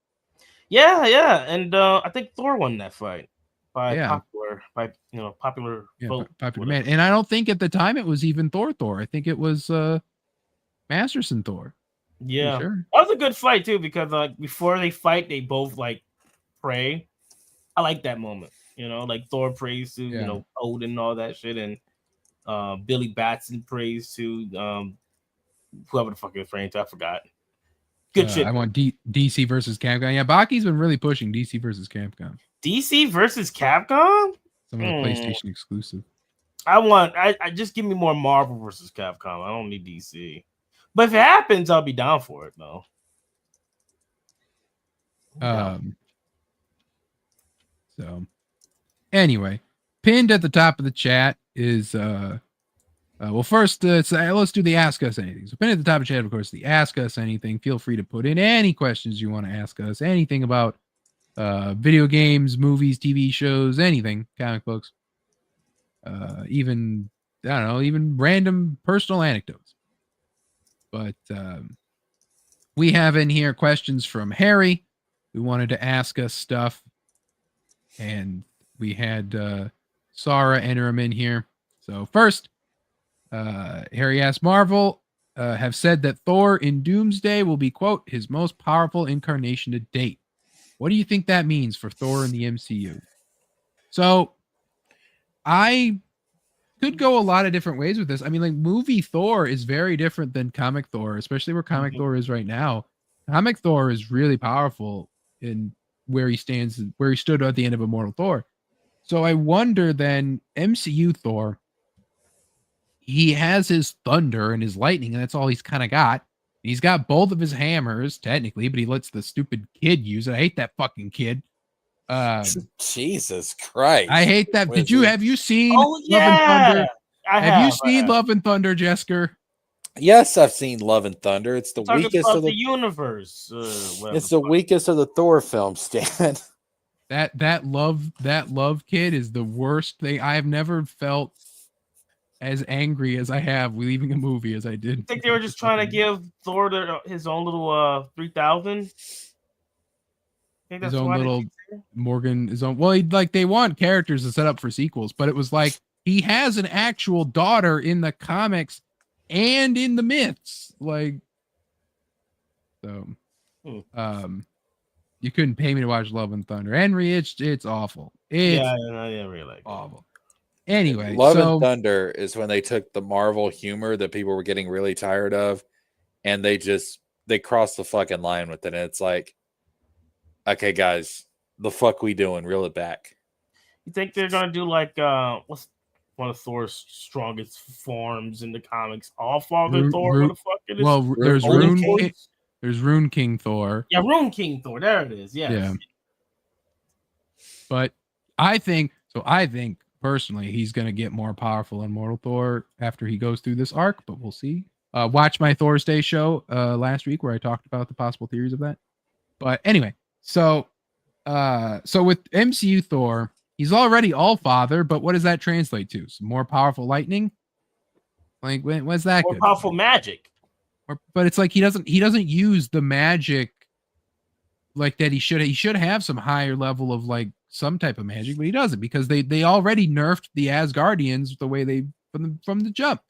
Yeah. And I think Thor won that fight by popular vote. Popular man. And I don't think at the time it was even Thor. I think it was Masterson Thor. Yeah. Sure. That was a good fight too, because before they fight, they both like pray. I like that moment. Like Thor prays to Odin and all that shit, and Billy Batson prays to whoever the fuck is praying to, I forgot. Good shit. I want DC versus Capcom. Yeah, Baki's been really pushing DC versus Capcom. DC versus Capcom? Some of the PlayStation exclusive. I just give me more Marvel versus Capcom. I don't need DC. But if it happens, I'll be down for it though. So anyway, pinned at the top of the chat is first let's do the Ask Us Anything. So pinned at the top of the chat, of course, the Ask Us Anything. Feel free to put in any questions you want to ask us, anything about video games, movies, TV shows, anything, comic books, even random personal anecdotes. But we have in here questions from Harry, who wanted to ask us stuff, and we had Sarah enter him in here. So first, Harry asked, Marvel have said that Thor in Doomsday will be, quote, his most powerful incarnation to date. What do you think that means for Thor in the MCU? So I could go a lot of different ways with this. I mean, like, movie Thor is very different than comic Thor, especially where comic Thor is right now. Comic Thor is really powerful in where he stood at the end of Immortal Thor. So I wonder then, MCU Thor, he has his thunder and his lightning, and that's all he's kind of got. He's got both of his hammers, technically, but he lets the stupid kid use it. I hate that fucking kid. Jesus Christ. I hate that. Have you seen Love and Thunder? Have you seen Love and Thunder, Jesker? Yes, I've seen Love and Thunder. It's the weakest of the universe. It's the weakest of the Thor films, Stan. That love kid is the worst thing. I've never felt as angry as I have leaving a movie as I did. I think they were just trying to give Thor his own little 3000. I think that's his own little Morgan is on. Well, they want characters to set up for sequels, but it was like he has an actual daughter in the comics and in the myths. You couldn't pay me to watch Love and Thunder. Henry, it's awful. It's I didn't really like awful. Anyway, Love and Thunder is when they took the Marvel humor that people were getting really tired of, and they crossed the fucking line with it. And it's like, okay, guys, the fuck we doing? Reel it back. You think they're gonna do what's one of Thor's strongest forms in the comics? All Father Thor. What the fuck it is? Well, there's Rune King Thor. Yeah, Rune King Thor. There it is. Yes. Yeah. But I think personally he's gonna get more powerful in Mortal Thor after he goes through this arc, but we'll see. Watch my Thor's Day show last week where I talked about the possible theories of that. But anyway, so with MCU Thor, he's already All Father, but what does that translate to? Some more powerful lightning? When's that more good? Powerful magic. But it's like he doesn't use the magic like that he should. He should have some higher level of some type of magic, but he doesn't because they already nerfed the Asgardians the way they from the jump.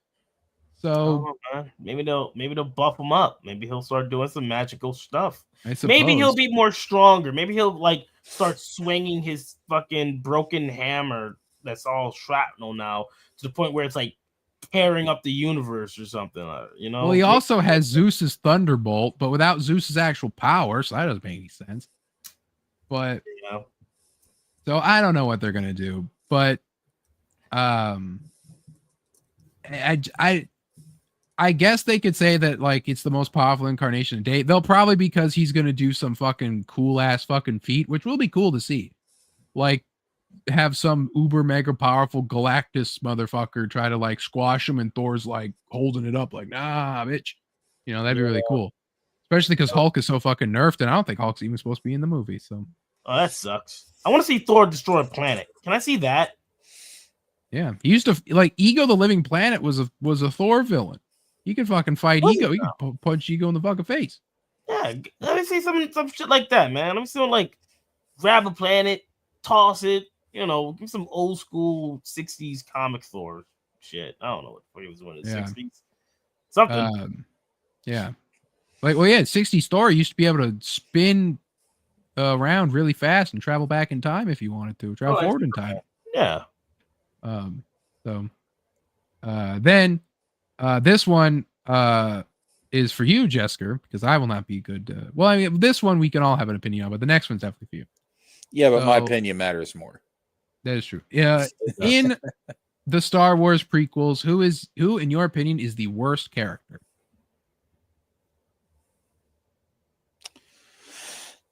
So maybe they'll buff him up. Maybe he'll start doing some magical stuff. Maybe he'll be more stronger. Maybe he'll start swinging his fucking broken hammer that's all shrapnel now to the point where it's tearing up the universe or something. Well, he also has Zeus's Thunderbolt, but without Zeus's actual power, so that doesn't make any sense. But so I don't know what they're gonna do, but I guess they could say that it's the most powerful incarnation to date. They'll probably because he's gonna do some fucking cool ass fucking feat, which will be cool to see. Have some uber mega powerful Galactus motherfucker try to squash him, and Thor's holding it up nah, bitch. That'd be really cool. Especially because Hulk is so fucking nerfed, and I don't think Hulk's even supposed to be in the movie. So that sucks. I want to see Thor destroy a planet. Can I see that? Yeah, he used to Ego the Living Planet was a Thor villain. He could fucking fight Ego. He could punch Ego in the fucking face. Yeah, let me see some shit like that, man. Let me see grab a planet, toss it. Give some old school 60s comic Thor shit. I don't know what he was doing in the 60s. Something. Yeah. 60s Thor used to be able to spin around really fast and travel back in time if you wanted to. Travel forward in time. Yeah. Then this one is for you, Jesker, because I will not be good. This one we can all have an opinion on, but the next one's definitely for you. Yeah, but my opinion matters more. That is true. Yeah. In the Star Wars prequels, who in your opinion is the worst character?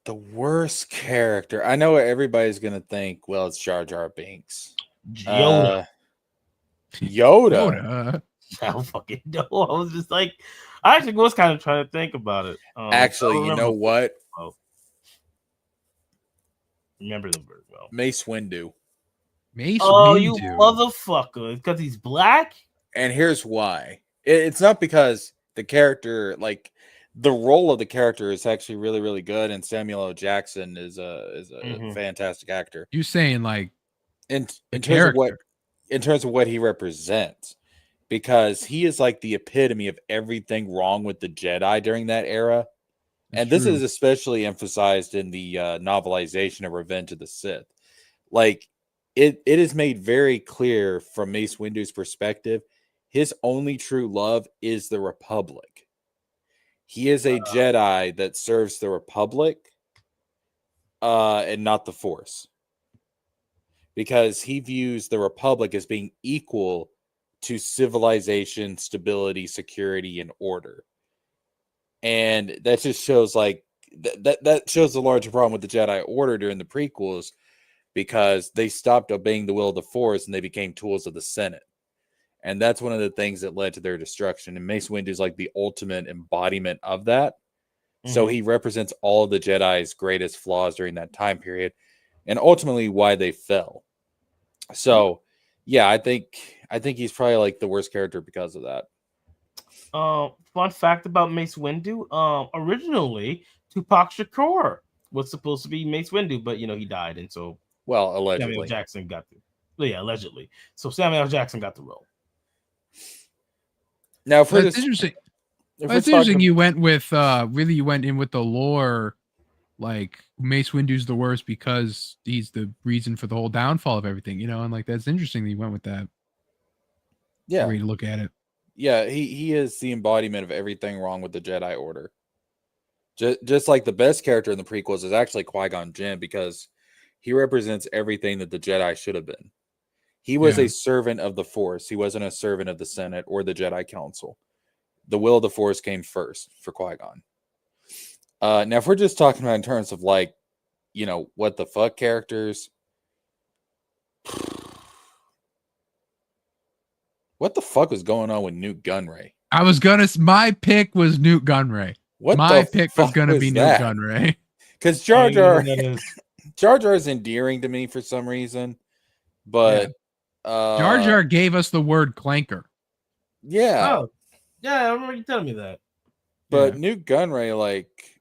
The worst character. I know everybody's gonna think, well, it's Jar Jar Binks. Yoda. Yoda. I don't fucking know. I was just I actually was kind of trying to think about it. Actually, you know what? Remember them very well. Mace Windu. Mace Windu. You motherfucker. Because he's black? And here's why. It's not because the character, the role of the character is actually really, really good, and Samuel L. Jackson is a fantastic actor. You saying in terms of what he represents, because he is the epitome of everything wrong with the Jedi during that era. And this is especially emphasized in the novelization of Revenge of the Sith. It is made very clear from Mace Windu's perspective, his only true love is the Republic. He is a Jedi that serves the Republic and not the Force. Because he views the Republic as being equal to civilization, stability, security, and order. And that just shows that shows the larger problem with the Jedi Order during the prequels, because they stopped obeying the will of the Force and they became tools of the Senate. And that's one of the things that led to their destruction. And Mace Windu is the ultimate embodiment of that. Mm-hmm. So he represents all of the Jedi's greatest flaws during that time period, and ultimately why they fell. So, yeah, I think he's probably the worst character because of that. Fun fact about Mace Windu. Originally, Tupac Shakur was supposed to be Mace Windu, but he died, and so Well, Samuel allegedly. Jackson got allegedly. So Samuel Jackson got the role. Now, for That's this, interesting. if That's we're talking interesting. You went with you went in with the lore, like Mace Windu's the worst because he's the reason for the whole downfall of everything, and like that's interesting that you went with that. yeah, Way to look at it. yeah, he is the embodiment of everything wrong with the Jedi Order. Just like the best character in the prequels is actually Qui-Gon Jinn, because he represents everything that the Jedi should have been. He was a servant of the Force. He wasn't a servant of the Senate or the Jedi Council. The will of the Force came first for Qui-Gon. Now, if we're just talking about in terms of like, what the fuck characters, what the fuck was going on with Newt Gunray? My pick was Newt Gunray. My pick was gonna be Newt Gunray. Because Jar Jar is endearing to me for some reason, but Jar Jar gave us the word clanker. Yeah. Oh, yeah, I remember you telling me that. But Newt Gunray, like,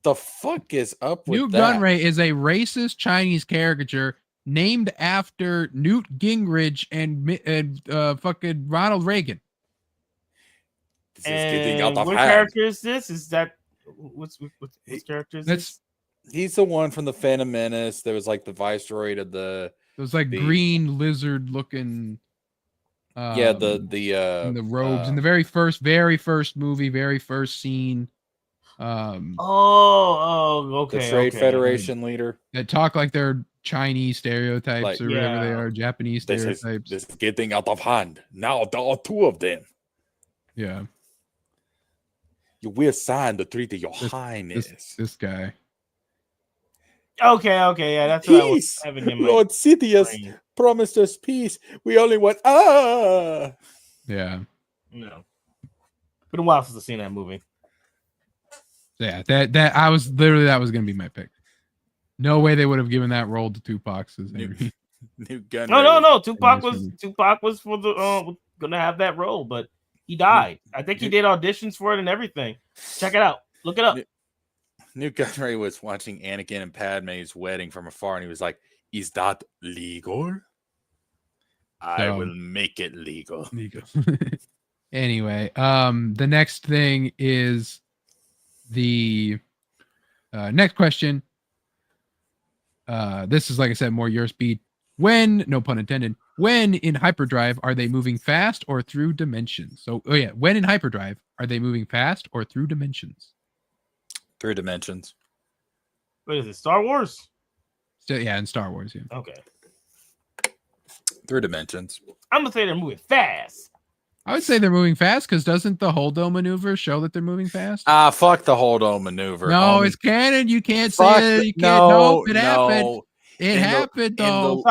the fuck is up with Newt that? Gunray is a racist Chinese caricature named after Newt Gingrich and fucking Ronald Reagan. And what character is this? Is that what's character is this? He's the one from the Phantom Menace. There was like the viceroy of the. It was like green lizard looking. The robes in the very first movie, very first scene. Okay. The Trade Federation leader that talk like they're Chinese stereotypes or whatever they are, Japanese stereotypes. This is getting out of hand. Now there are two of them. Yeah. You will sign the treaty, Your Highness. This guy. Okay, yeah, that's what I was having in my Lord Sidious promised us peace. We only want Yeah. No. Been a while since I've seen that movie. Yeah, that was gonna be my pick. No way they would have given that role to Tupac. Newt Gunray. No. Tupac was for the gonna have that role, but he died. I think he did auditions for it and everything. Check it out. Look it up. Newt Gunray was watching Anakin and Padme's wedding from afar, and he was like, "Is that legal? I will make it legal." Anyway, the next thing is the next question. This is, like I said, more your speed. When, no pun intended, when in hyperdrive are they moving fast or through dimensions? So, when in hyperdrive are they moving fast or through dimensions? Through dimensions. What is it? Star Wars? So, yeah, in Star Wars, yeah. Okay. Through dimensions. I'm gonna say they're moving fast. I would say they're moving fast because doesn't the Holdo maneuver show that they're moving fast? Fuck the Holdo maneuver. No, it's canon. You can't say it. You can't. No, it happened. It happened though.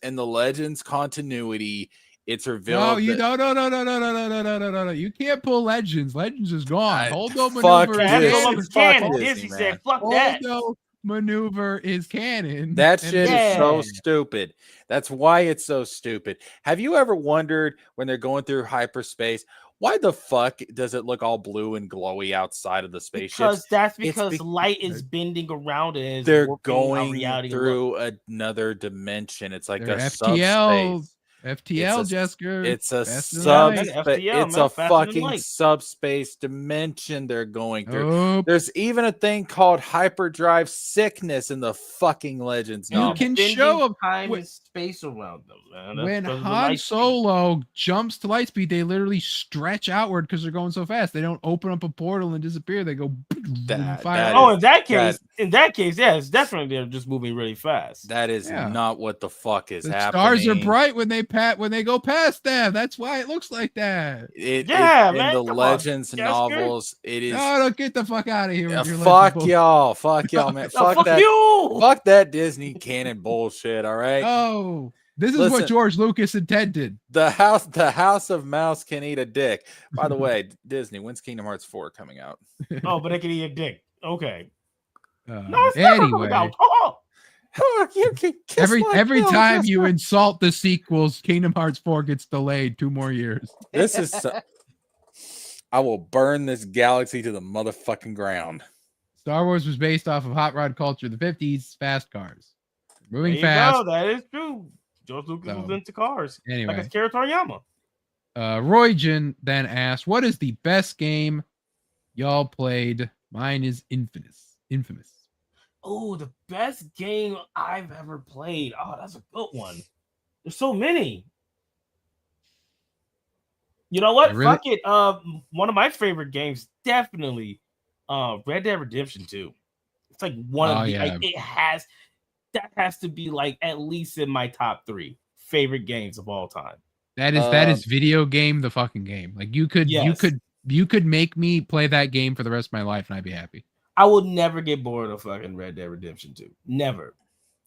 In the legends continuity, it's revealed. No, you no. You can't pull Legends. Legends is gone. Holdo maneuver is canon. Disney said, "Fuck that." Holdo maneuver is canon. That shit is so stupid. That's why it's so stupid. Have you ever wondered when they're going through hyperspace, why the fuck does it look all blue and glowy outside of the spaceship? Because light is bending around it. They're going through another dimension. It's like a subspace. FTL, Jessica. It's a subspace. It's a fucking subspace dimension they're going through. There's even a thing called hyperdrive sickness in the fucking Legends novel. You can show time and space around them, man. When Han Solo jumps to light speed, they literally stretch outward because they're going so fast. They don't open up a portal and disappear. They go. In that case, yeah, it's definitely they're just moving really fast. That is not what the fuck is happening. Stars are bright when they go past them. That's why it looks like that. In the Legends novels, it is. No, get the fuck out of here. Fuck y'all, man. Fuck you. Fuck that Disney canon bullshit. All right. Oh, this is what George Lucas intended. The House of Mouse can eat a dick. By the way, Disney, when's Kingdom Hearts 4 coming out? Oh, but they can eat a dick. Okay. No, it's never coming out. Every time you insult the sequels, Kingdom Hearts 4 gets delayed 2 more years. This is I will burn this galaxy to the motherfucking ground. Star Wars was based off of hot rod culture, the 50s, fast cars. Moving There you fast. go. That is true. George Lucas was into cars. Anyway. Like Akira Toriyama. Roygen then asked, what is the best game y'all played? Mine is Infamous. Oh, the best game I've ever played. Oh, that's a good one. There's so many. You know what? Fuck it. One of my favorite games, definitely Red Dead Redemption 2. It's like one of the like, that has to be like at least in my top 3 favorite games of all time. That is video game the fucking game. Like you could make me play that game for the rest of my life and I'd be happy. I will never get bored of fucking Red Dead Redemption 2. Never.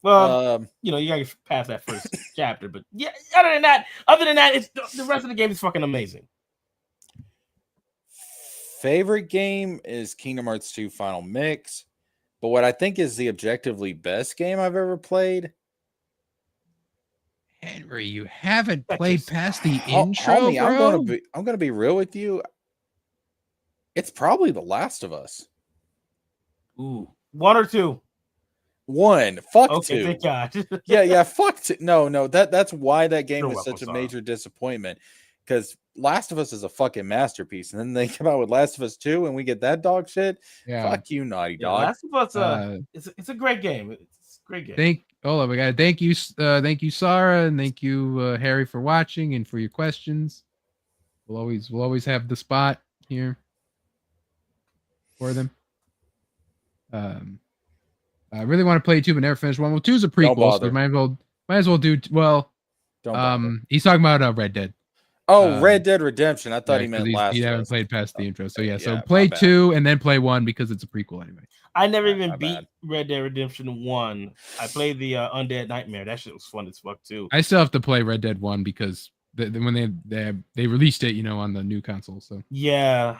Well, you gotta get past that first chapter, but yeah, other than that, it's the rest of the game is fucking amazing. Favorite game is Kingdom Hearts 2 Final Mix, but what I think is the objectively best game I've ever played. Henry, you haven't played past the intro, homie, bro? I'm gonna be real with you. It's probably The Last of Us. Ooh, 1 or 2? 1. Fuck okay, 2. Thank God. yeah. Fuck 2. No. That's why that game is such a major disappointment. Because Last of Us is a fucking masterpiece, and then they come out with Last of Us 2, and we get that dog shit. Yeah. Fuck you, Naughty Dog. Last of Us, it's a great game. It's a great game. We got thank you, Sarah, and thank you, Harry, for watching and for your questions. We'll always have the spot here for them. I really want to play 2, but never finished 1. Well, 2 is a prequel, so they might as well do well. He's talking about Red Dead. Oh, Red Dead Redemption. I thought he meant Last. You haven't played past the intro, so so play 2 and then play 1 because it's a prequel anyway. I never even beat Red Dead Redemption 1. I played the Undead Nightmare. That shit was fun as fuck too. I still have to play Red Dead 1 because when they released it, on the new console. So yeah.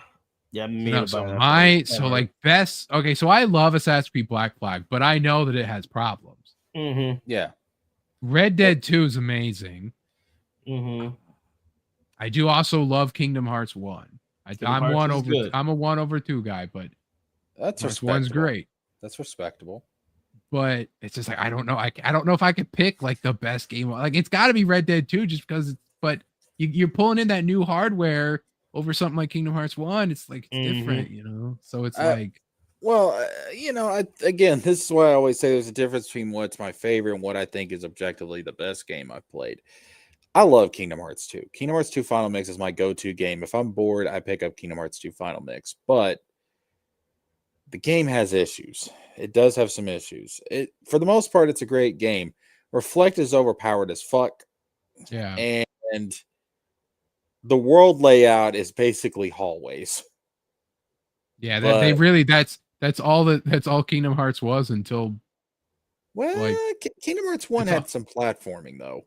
Best. Okay, so I love Assassin's Creed Black Flag, but I know that it has problems. Mm-hmm. Yeah. Red Dead 2 is amazing. Mm-hmm. I do also love Kingdom Hearts 1. I'm a 1 over 2 guy, but that's respectable. 1's great. That's respectable. But it's just like I don't know. I don't know if I could pick like the best game. Like it's got to be Red Dead 2 just because. But you're pulling in that new hardware over something like Kingdom Hearts 1. It's like it's different, So it's like. Well, again, this is why I always say there's a difference between what's my favorite and what I think is objectively the best game I've played. I love Kingdom Hearts 2. Kingdom Hearts 2 Final Mix is my go-to game. If I'm bored, I pick up Kingdom Hearts 2 Final Mix. But the game has issues. It does have some issues. For the most part, it's a great game. Reflect is overpowered as fuck. Yeah. And the world layout is basically hallways. Yeah, they really that's all Kingdom Hearts was until. Well, Kingdom Hearts 1 had some platforming though.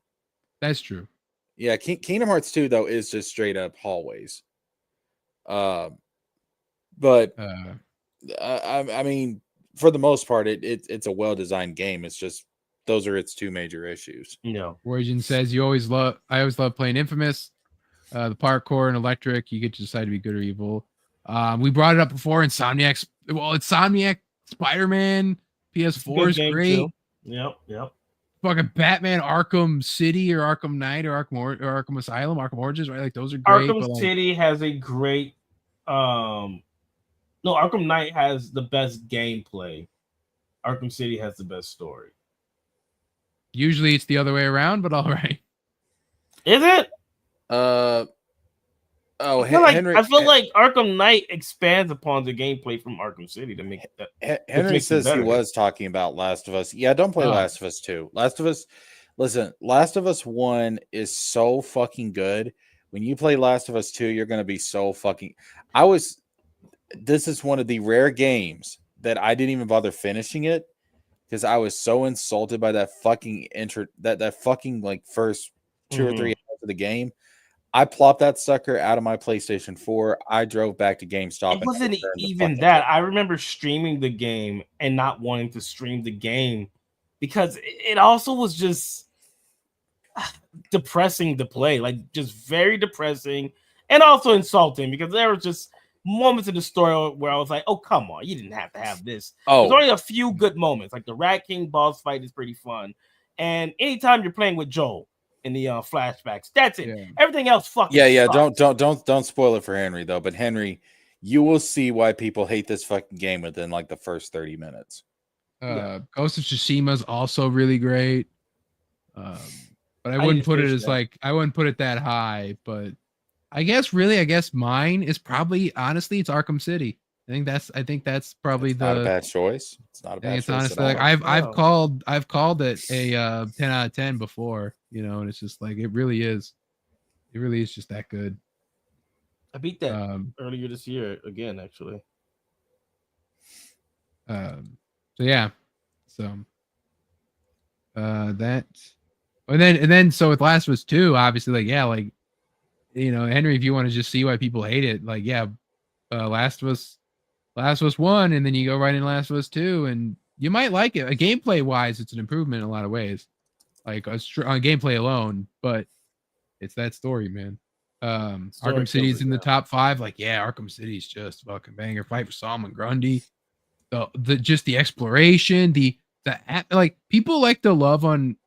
That's true. Yeah, Kingdom Hearts 2 though is just straight up hallways. I mean, for the most part, it's a well designed game. It's just those are its 2 major issues. Origin says I always love playing Infamous. The parkour and electric, you get to decide to be good or evil. We brought it up before. Insomniac. Well, it's Insomniac Spider-Man PS4 is great. Too. Yep. Fucking Batman Arkham City or Arkham Knight or Arkham Asylum, Arkham Origins, right? Like those are great. Arkham City has a great. No, Arkham Knight has the best gameplay. Arkham City has the best story. Usually it's the other way around, but all right. Is it? Henry, I feel like Arkham Knight expands upon the gameplay from Arkham City to make that. Henry says he was talking about Last of Us. Yeah, don't play Last of Us 2. Last of Us 1 is so fucking good. When you play Last of Us 2, you're going to be so fucking. This is one of the rare games that I didn't even bother finishing it because I was so insulted by that fucking that fucking like first 2 or 3 hours of the game. I plopped that sucker out of my PlayStation 4. I drove back to GameStop. It wasn't even that. I remember streaming the game and not wanting to stream the game because it also was just depressing to play, like just very depressing and also insulting because there was just moments in the story where I was like, oh, come on, you didn't have to have this. Oh. There's only a few good moments. Like the Rat King boss fight is pretty fun. And anytime you're playing with Joel in the flashbacks, that's it. Yeah. Everything else fucking Yeah. sucks. Don't spoil it for Henry though. But Henry, you will see why people hate this fucking game within like the first 30 minutes. Ghost of Tsushima is also really great. But I wouldn't put it as like I wouldn't put it that high. But I guess mine is probably honestly it's Arkham City. I think that's probably not a bad choice. It's not a bad choice. Honestly like I've called it a 10 out of 10 before, and it's just like it really is just that good. I beat that earlier this year again, actually. That and then so with Last of Us 2, obviously Henry, if you want to just see why people hate it, Last of Us 1, and then you go right in Last of Us 2, and you might like it. Gameplay wise, it's an improvement in a lot of ways, on gameplay alone, but it's that story, man. Arkham City's in the top 5. Arkham City's just fucking banger. Fight for Solomon Grundy. The exploration, people like to love on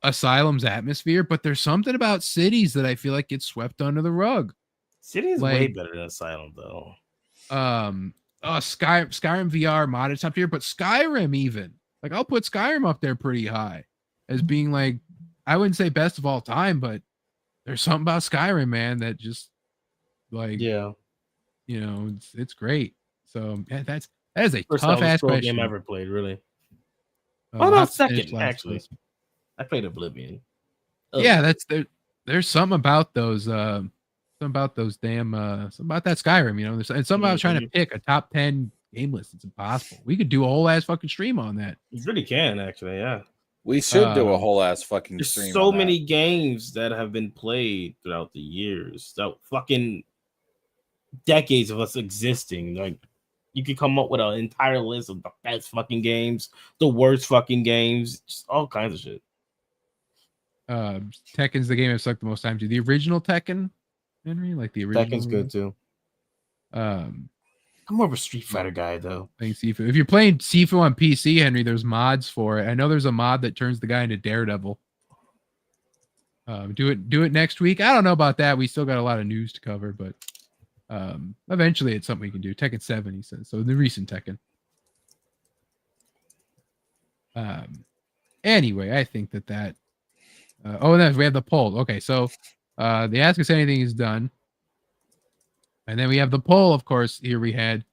Asylum's atmosphere, but there's something about cities that I feel like gets swept under the rug. City is way better than Asylum, though. Skyrim VR modded top tier, but Skyrim even I'll put Skyrim up there pretty high as being I wouldn't say best of all time, but there's something about Skyrim, man, that just it's great. So that is a tough ass question. Game I ever played, really. Not second, actually. I played Oblivion. Yeah, there's something about those damn something about that Skyrim, and something about trying to pick a top 10 game list. It's impossible. We could do a whole ass fucking stream on that. You really can, actually, yeah. We should do a whole ass fucking there's stream. So many games that have been played throughout the years. So fucking decades of us existing. You could come up with an entire list of the best fucking games, the worst fucking games, just all kinds of shit. Tekken's the game I've sucked the most time to. The original Tekken, Henry, the original. Tekken's good too. I'm more of a Street Fighter guy though. Playing Sifu. If you're playing Sifu on PC, Henry, there's mods for it. I know there's a mod that turns the guy into Daredevil. Do it next week. I don't know about that. We still got a lot of news to cover, but eventually it's something we can do. Tekken 7, he says. So the recent Tekken. Anyway, I think that and then we have the poll. Okay, so the Ask Us Anything is done. And then we have the poll, of course. Here we had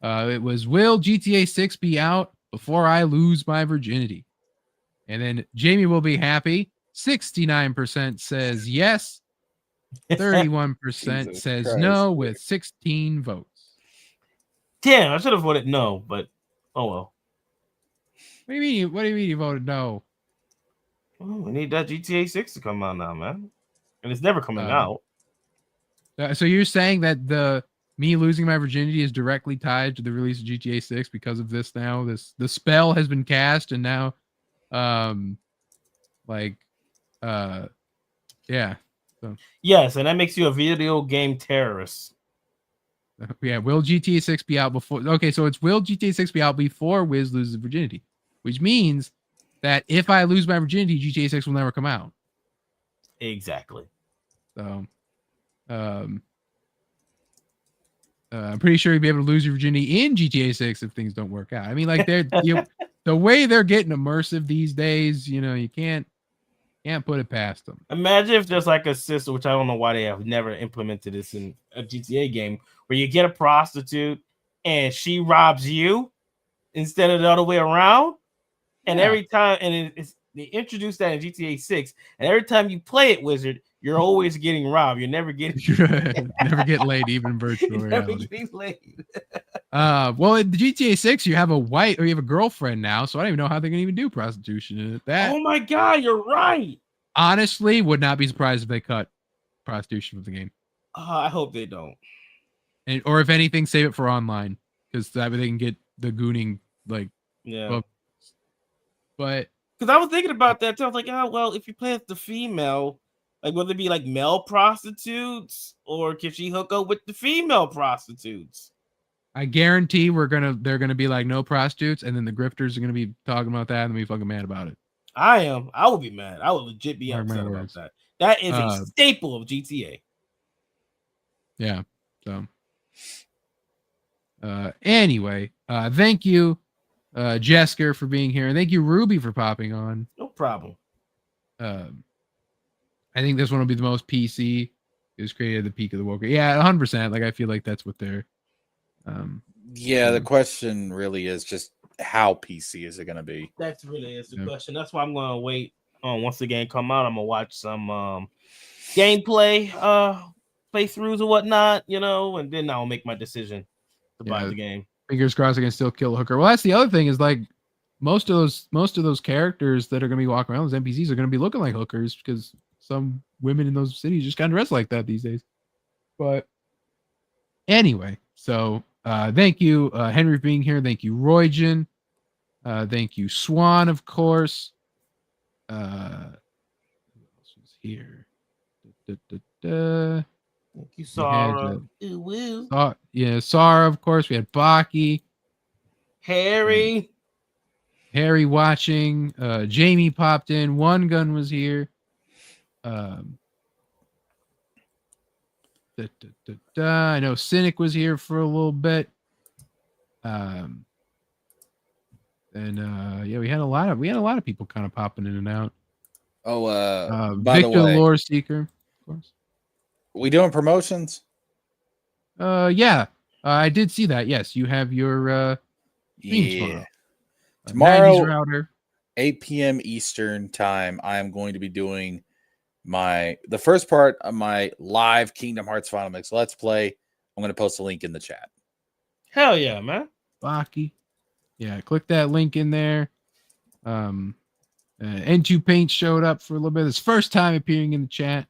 it was, will GTA 6 be out before I lose my virginity? And then Jamie will be happy. 69% says yes. 31% says Christ. no, with 16 votes. Damn, I should have voted no, but oh well. What do you mean you voted no? Well, we need that GTA 6 to come out now, man. And it's never coming out. So you're saying that me losing my virginity is directly tied to the release of GTA 6 because of this now? The spell has been cast, and now yeah. So. Yes, and that makes you a video game terrorist. Yeah, will GTA 6 be out before? Okay, so it's will GTA 6 be out before Wiz loses virginity, which means that if I lose my virginity, GTA 6 will never come out. Exactly. So, I'm pretty sure you'll be able to lose your virginity in GTA 6 if things don't work out. I mean, the way they're getting immersive these days, you can't put it past them. Imagine if there's a system, which I don't know why they have never implemented this in a GTA game, where you get a prostitute and she robs you instead of the other way around. And every time, they introduced that in GTA 6, and every time you play it, Wizard, you're always getting robbed. You're never getting never get laid, even virtual reality. Never getting laid. Well, in the GTA 6, you have a wife or you have a girlfriend now, so I don't even know how they're gonna even do prostitution in it. Oh my god, you're right. Honestly, would not be surprised if they cut prostitution from the game. I hope they don't. Or if anything, save it for online, because that way they can get the gooning But because I was thinking about that too. I was like, oh well, if you play as the female, Like, will it be like male prostitutes, or can she hook up with the female prostitutes? I guarantee they're gonna be like no prostitutes, and then the grifters are gonna be talking about that and be fucking mad about it. I am. I would be mad. I would legit be upset about that. That is a staple of GTA. Yeah. So. Anyway, thank you, Jesker, for being here, and thank you, Ruby, for popping on. No problem. I think this one will be the most PC. It was created at the peak of the Woker. Yeah, 100%. Like, I feel like that's what they're. The question really is just how PC is it going to be? That's really is the question. That's why I'm going to wait. Once the game come out, I'm gonna watch some gameplay, playthroughs or whatnot, and then I'll make my decision to buy the game. Fingers crossed, I can still kill a hooker. Well, that's the other thing is like most of those characters that are gonna be walking around, those NPCs are gonna be looking like hookers because some women in those cities just kind of dress like that these days. But anyway, so thank you, Henry, for being here. Thank you, Roygen. Thank you, Swan, of course. Who else was here? Thank you, Sarah. Sarah, of course. We had Baki. Harry watching. Jamie popped in. One Gun was here. I know Cynic was here for a little bit. We had a lot of people kind of popping in and out. By Victor the way, Lore Seeker, of course. We doing promotions? I did see that. Yes, you have your tomorrow. 90s router. 8 p.m. Eastern time. I am going to be doing the first part of my live Kingdom Hearts Final Mix Let's Play. I'm going to post a link in the chat. Hell yeah, man. Baki. Yeah, click that link in there. N2 Paint showed up for a little bit. His first time appearing in the chat.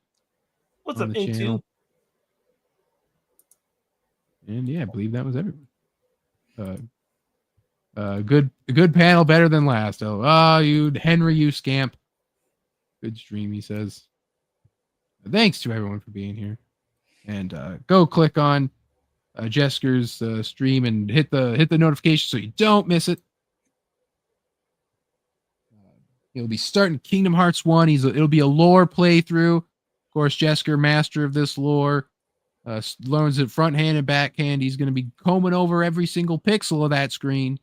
What's up, N2? Channel. And yeah, I believe that was everyone. Good panel, better than last. Henry, you scamp. Good stream, he says. Thanks to everyone for being here. And go click on Jesker's stream and hit the notification so you don't miss it. He'll be starting Kingdom Hearts 1. It'll be a lore playthrough. Of course, Jesker, master of this lore, learns it front hand and backhand. He's going to be combing over every single pixel of that screen.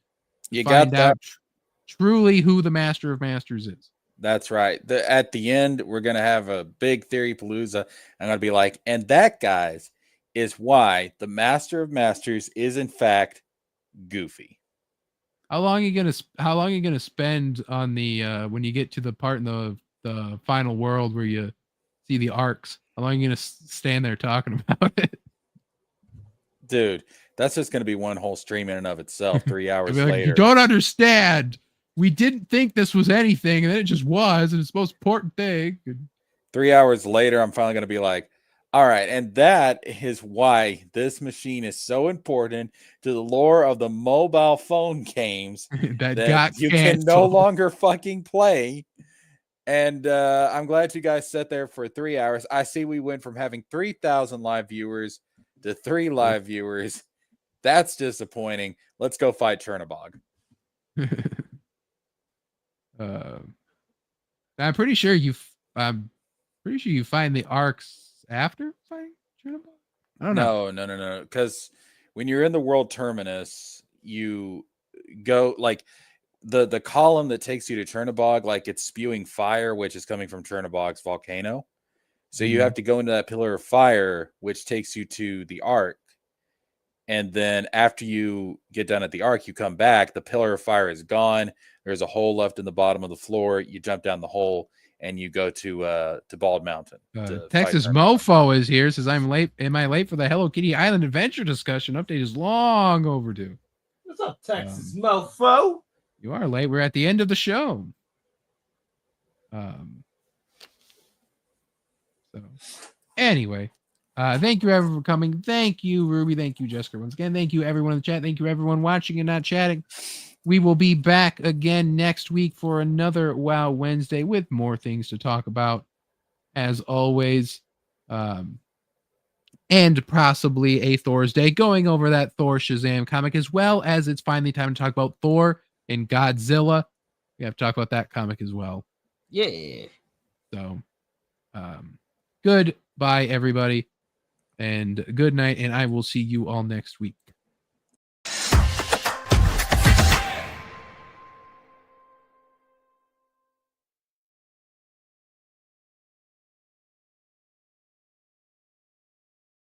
You got that. Truly who the Master of Masters is. That's right. At the end, we're going to have a big theory palooza. I'm going to be like, and that, guys, is why the Master of Masters is, in fact, Goofy. How long are you gonna spend on the when you get to the part in the final world where you see the arcs? How long are you gonna stand there talking about it? Dude, that's just gonna be one whole stream in and of itself. 3 hours like, later. You don't understand. We didn't think this was anything, and then it just was, and it's the most important thing. 3 hours later, I'm finally gonna be like, all right, and that is why this machine is so important to the lore of the mobile phone games that you can no longer fucking play. And I'm glad you guys sat there for 3 hours. I see we went from having 3,000 live viewers to 3 live viewers. That's disappointing. Let's go fight Chernobog. I'm pretty sure you find the arcs after fighting Chernobog? I don't know. No. Because when you're in the world terminus, you go like the column that takes you to Chernobog, like it's spewing fire, which is coming from Chernobog's volcano. So you have to go into that pillar of fire, which takes you to the arc. And then after you get done at the arc, you come back. The pillar of fire is gone. There's a hole left in the bottom of the floor. You jump down the hole. And you go to Bald Mountain. Texas Mofo is here. Says, I'm late. Am I late for the Hello Kitty Island adventure discussion? Update is long overdue. What's up, Texas Mofo? You are late. We're at the end of the show. So anyway, thank you everyone for coming. Thank you, Ruby. Thank you, Jessica. Once again, thank you everyone in the chat. Thank you everyone watching and not chatting. We will be back again next week for another WoW Wednesday with more things to talk about. as always. And possibly a Thor's Day, going over that Thor Shazam comic, as well as it's finally time to talk about Thor and Godzilla. We have to talk about that comic as well. Yeah. So, goodbye, everybody, and good night, and I will see you all next week.